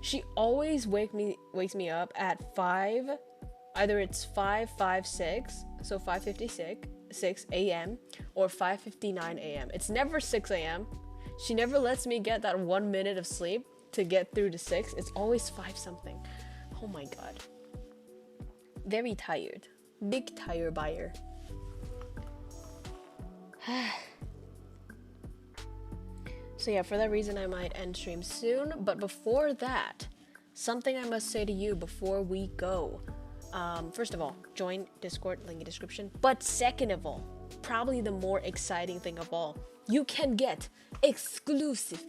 She always wakes me up at 5. Either it's 5:56, so 5:56 a.m. or 5:59 a.m. It's never 6 a.m. She never lets me get that 1 minute of sleep to get through to 6. It's always 5 something. Oh my god. Very tired. Big tire buyer. So yeah, for that reason I might end stream soon, but before that, something I must say to you before we go. First of all, join Discord, link in description. But second of all, probably the more exciting thing of all, you can get exclusive,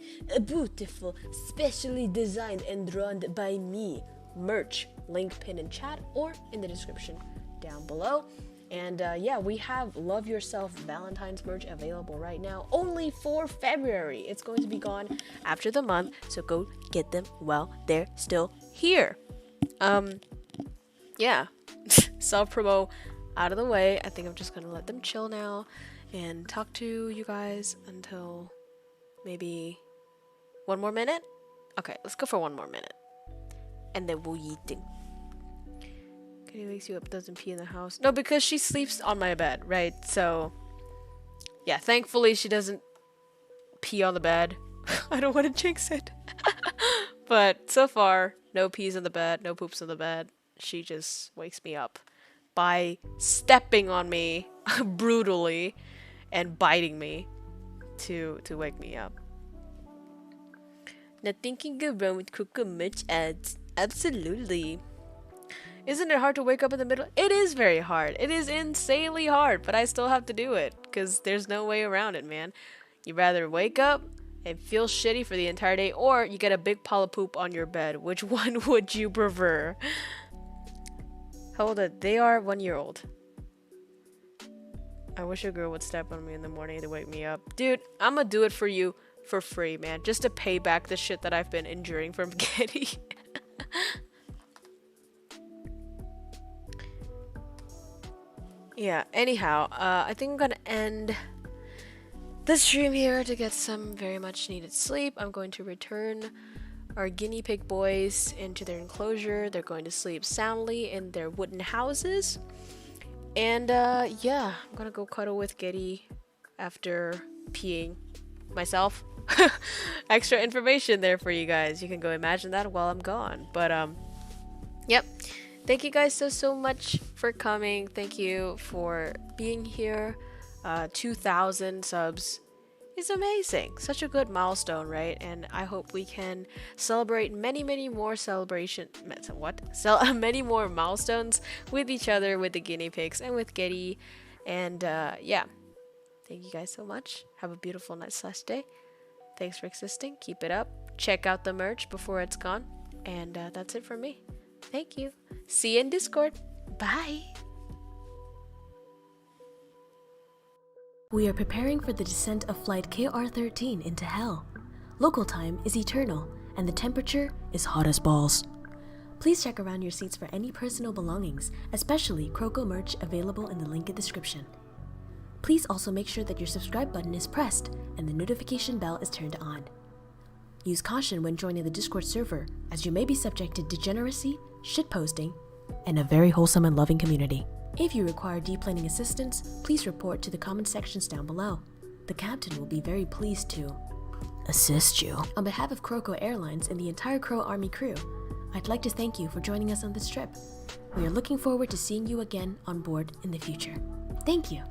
beautiful, specially designed and drawn by me merch. Link pinned in chat or in the description down below. And yeah, we have Love Yourself Valentine's merch available right now, only for February. It's going to be gone after the month, so go get them while they're still here. Yeah, self-promo out of the way. I think I'm just gonna let them chill now and talk to you guys until maybe 1 more minute. Okay, let's go for 1 more minute, and then we'll eating. Kitty wakes you up, doesn't pee in the house. No, because she sleeps on my bed, right? So, yeah, thankfully she doesn't pee on the bed. I don't want to jinx it. But so far, no pees on the bed, no poops on the bed. She just wakes me up by stepping on me brutally and biting me to wake me up. Nothing can go wrong with KROWKO merch ads. Absolutely. Isn't it hard to wake up in the middle? It is very hard. It is insanely hard, but I still have to do it because there's no way around it, man. You rather wake up and feel shitty for the entire day, or you get a big pile of poop on your bed. Which one would you prefer? Hold it. They are 1 year old. I wish a girl would step on me in the morning to wake me up. Dude, I'm gonna do it for you for free, man. Just to pay back the shit that I've been enduring from Getty. Yeah, anyhow, I think I'm gonna end the stream here to get some very much needed sleep. I'm going to return our guinea pig boys into their enclosure. They're going to sleep soundly in their wooden houses. And yeah, I'm gonna go cuddle with Getty after peeing myself. Extra information there for you guys. You can go imagine that while I'm gone. But yep. Thank you guys so much for coming. Thank you for being here. 2,000 subs is amazing. Such a good milestone, right? And I hope we can celebrate many more many more milestones with each other, with the guinea pigs and with Getty. And yeah, thank you guys so much. Have a beautiful night/day. Thanks for existing. Keep it up. Check out the merch before it's gone. And that's it from me. Thank you. See you in Discord. Bye. We are preparing for the descent of flight KR-13 into hell. Local time is eternal, and the temperature is hot as balls. Please check around your seats for any personal belongings, especially KROWKO merch available in the link in the description. Please also make sure that your subscribe button is pressed and the notification bell is turned on. Use caution when joining the Discord server, as you may be subject to degeneracy, shitposting, and a very wholesome and loving community. If you require deplaning assistance, please report to the comment sections down below. The captain will be very pleased to assist you. On behalf of KROWKO Airlines and the entire Crow Army crew, I'd like to thank you for joining us on this trip. We are looking forward to seeing you again on board in the future. Thank you.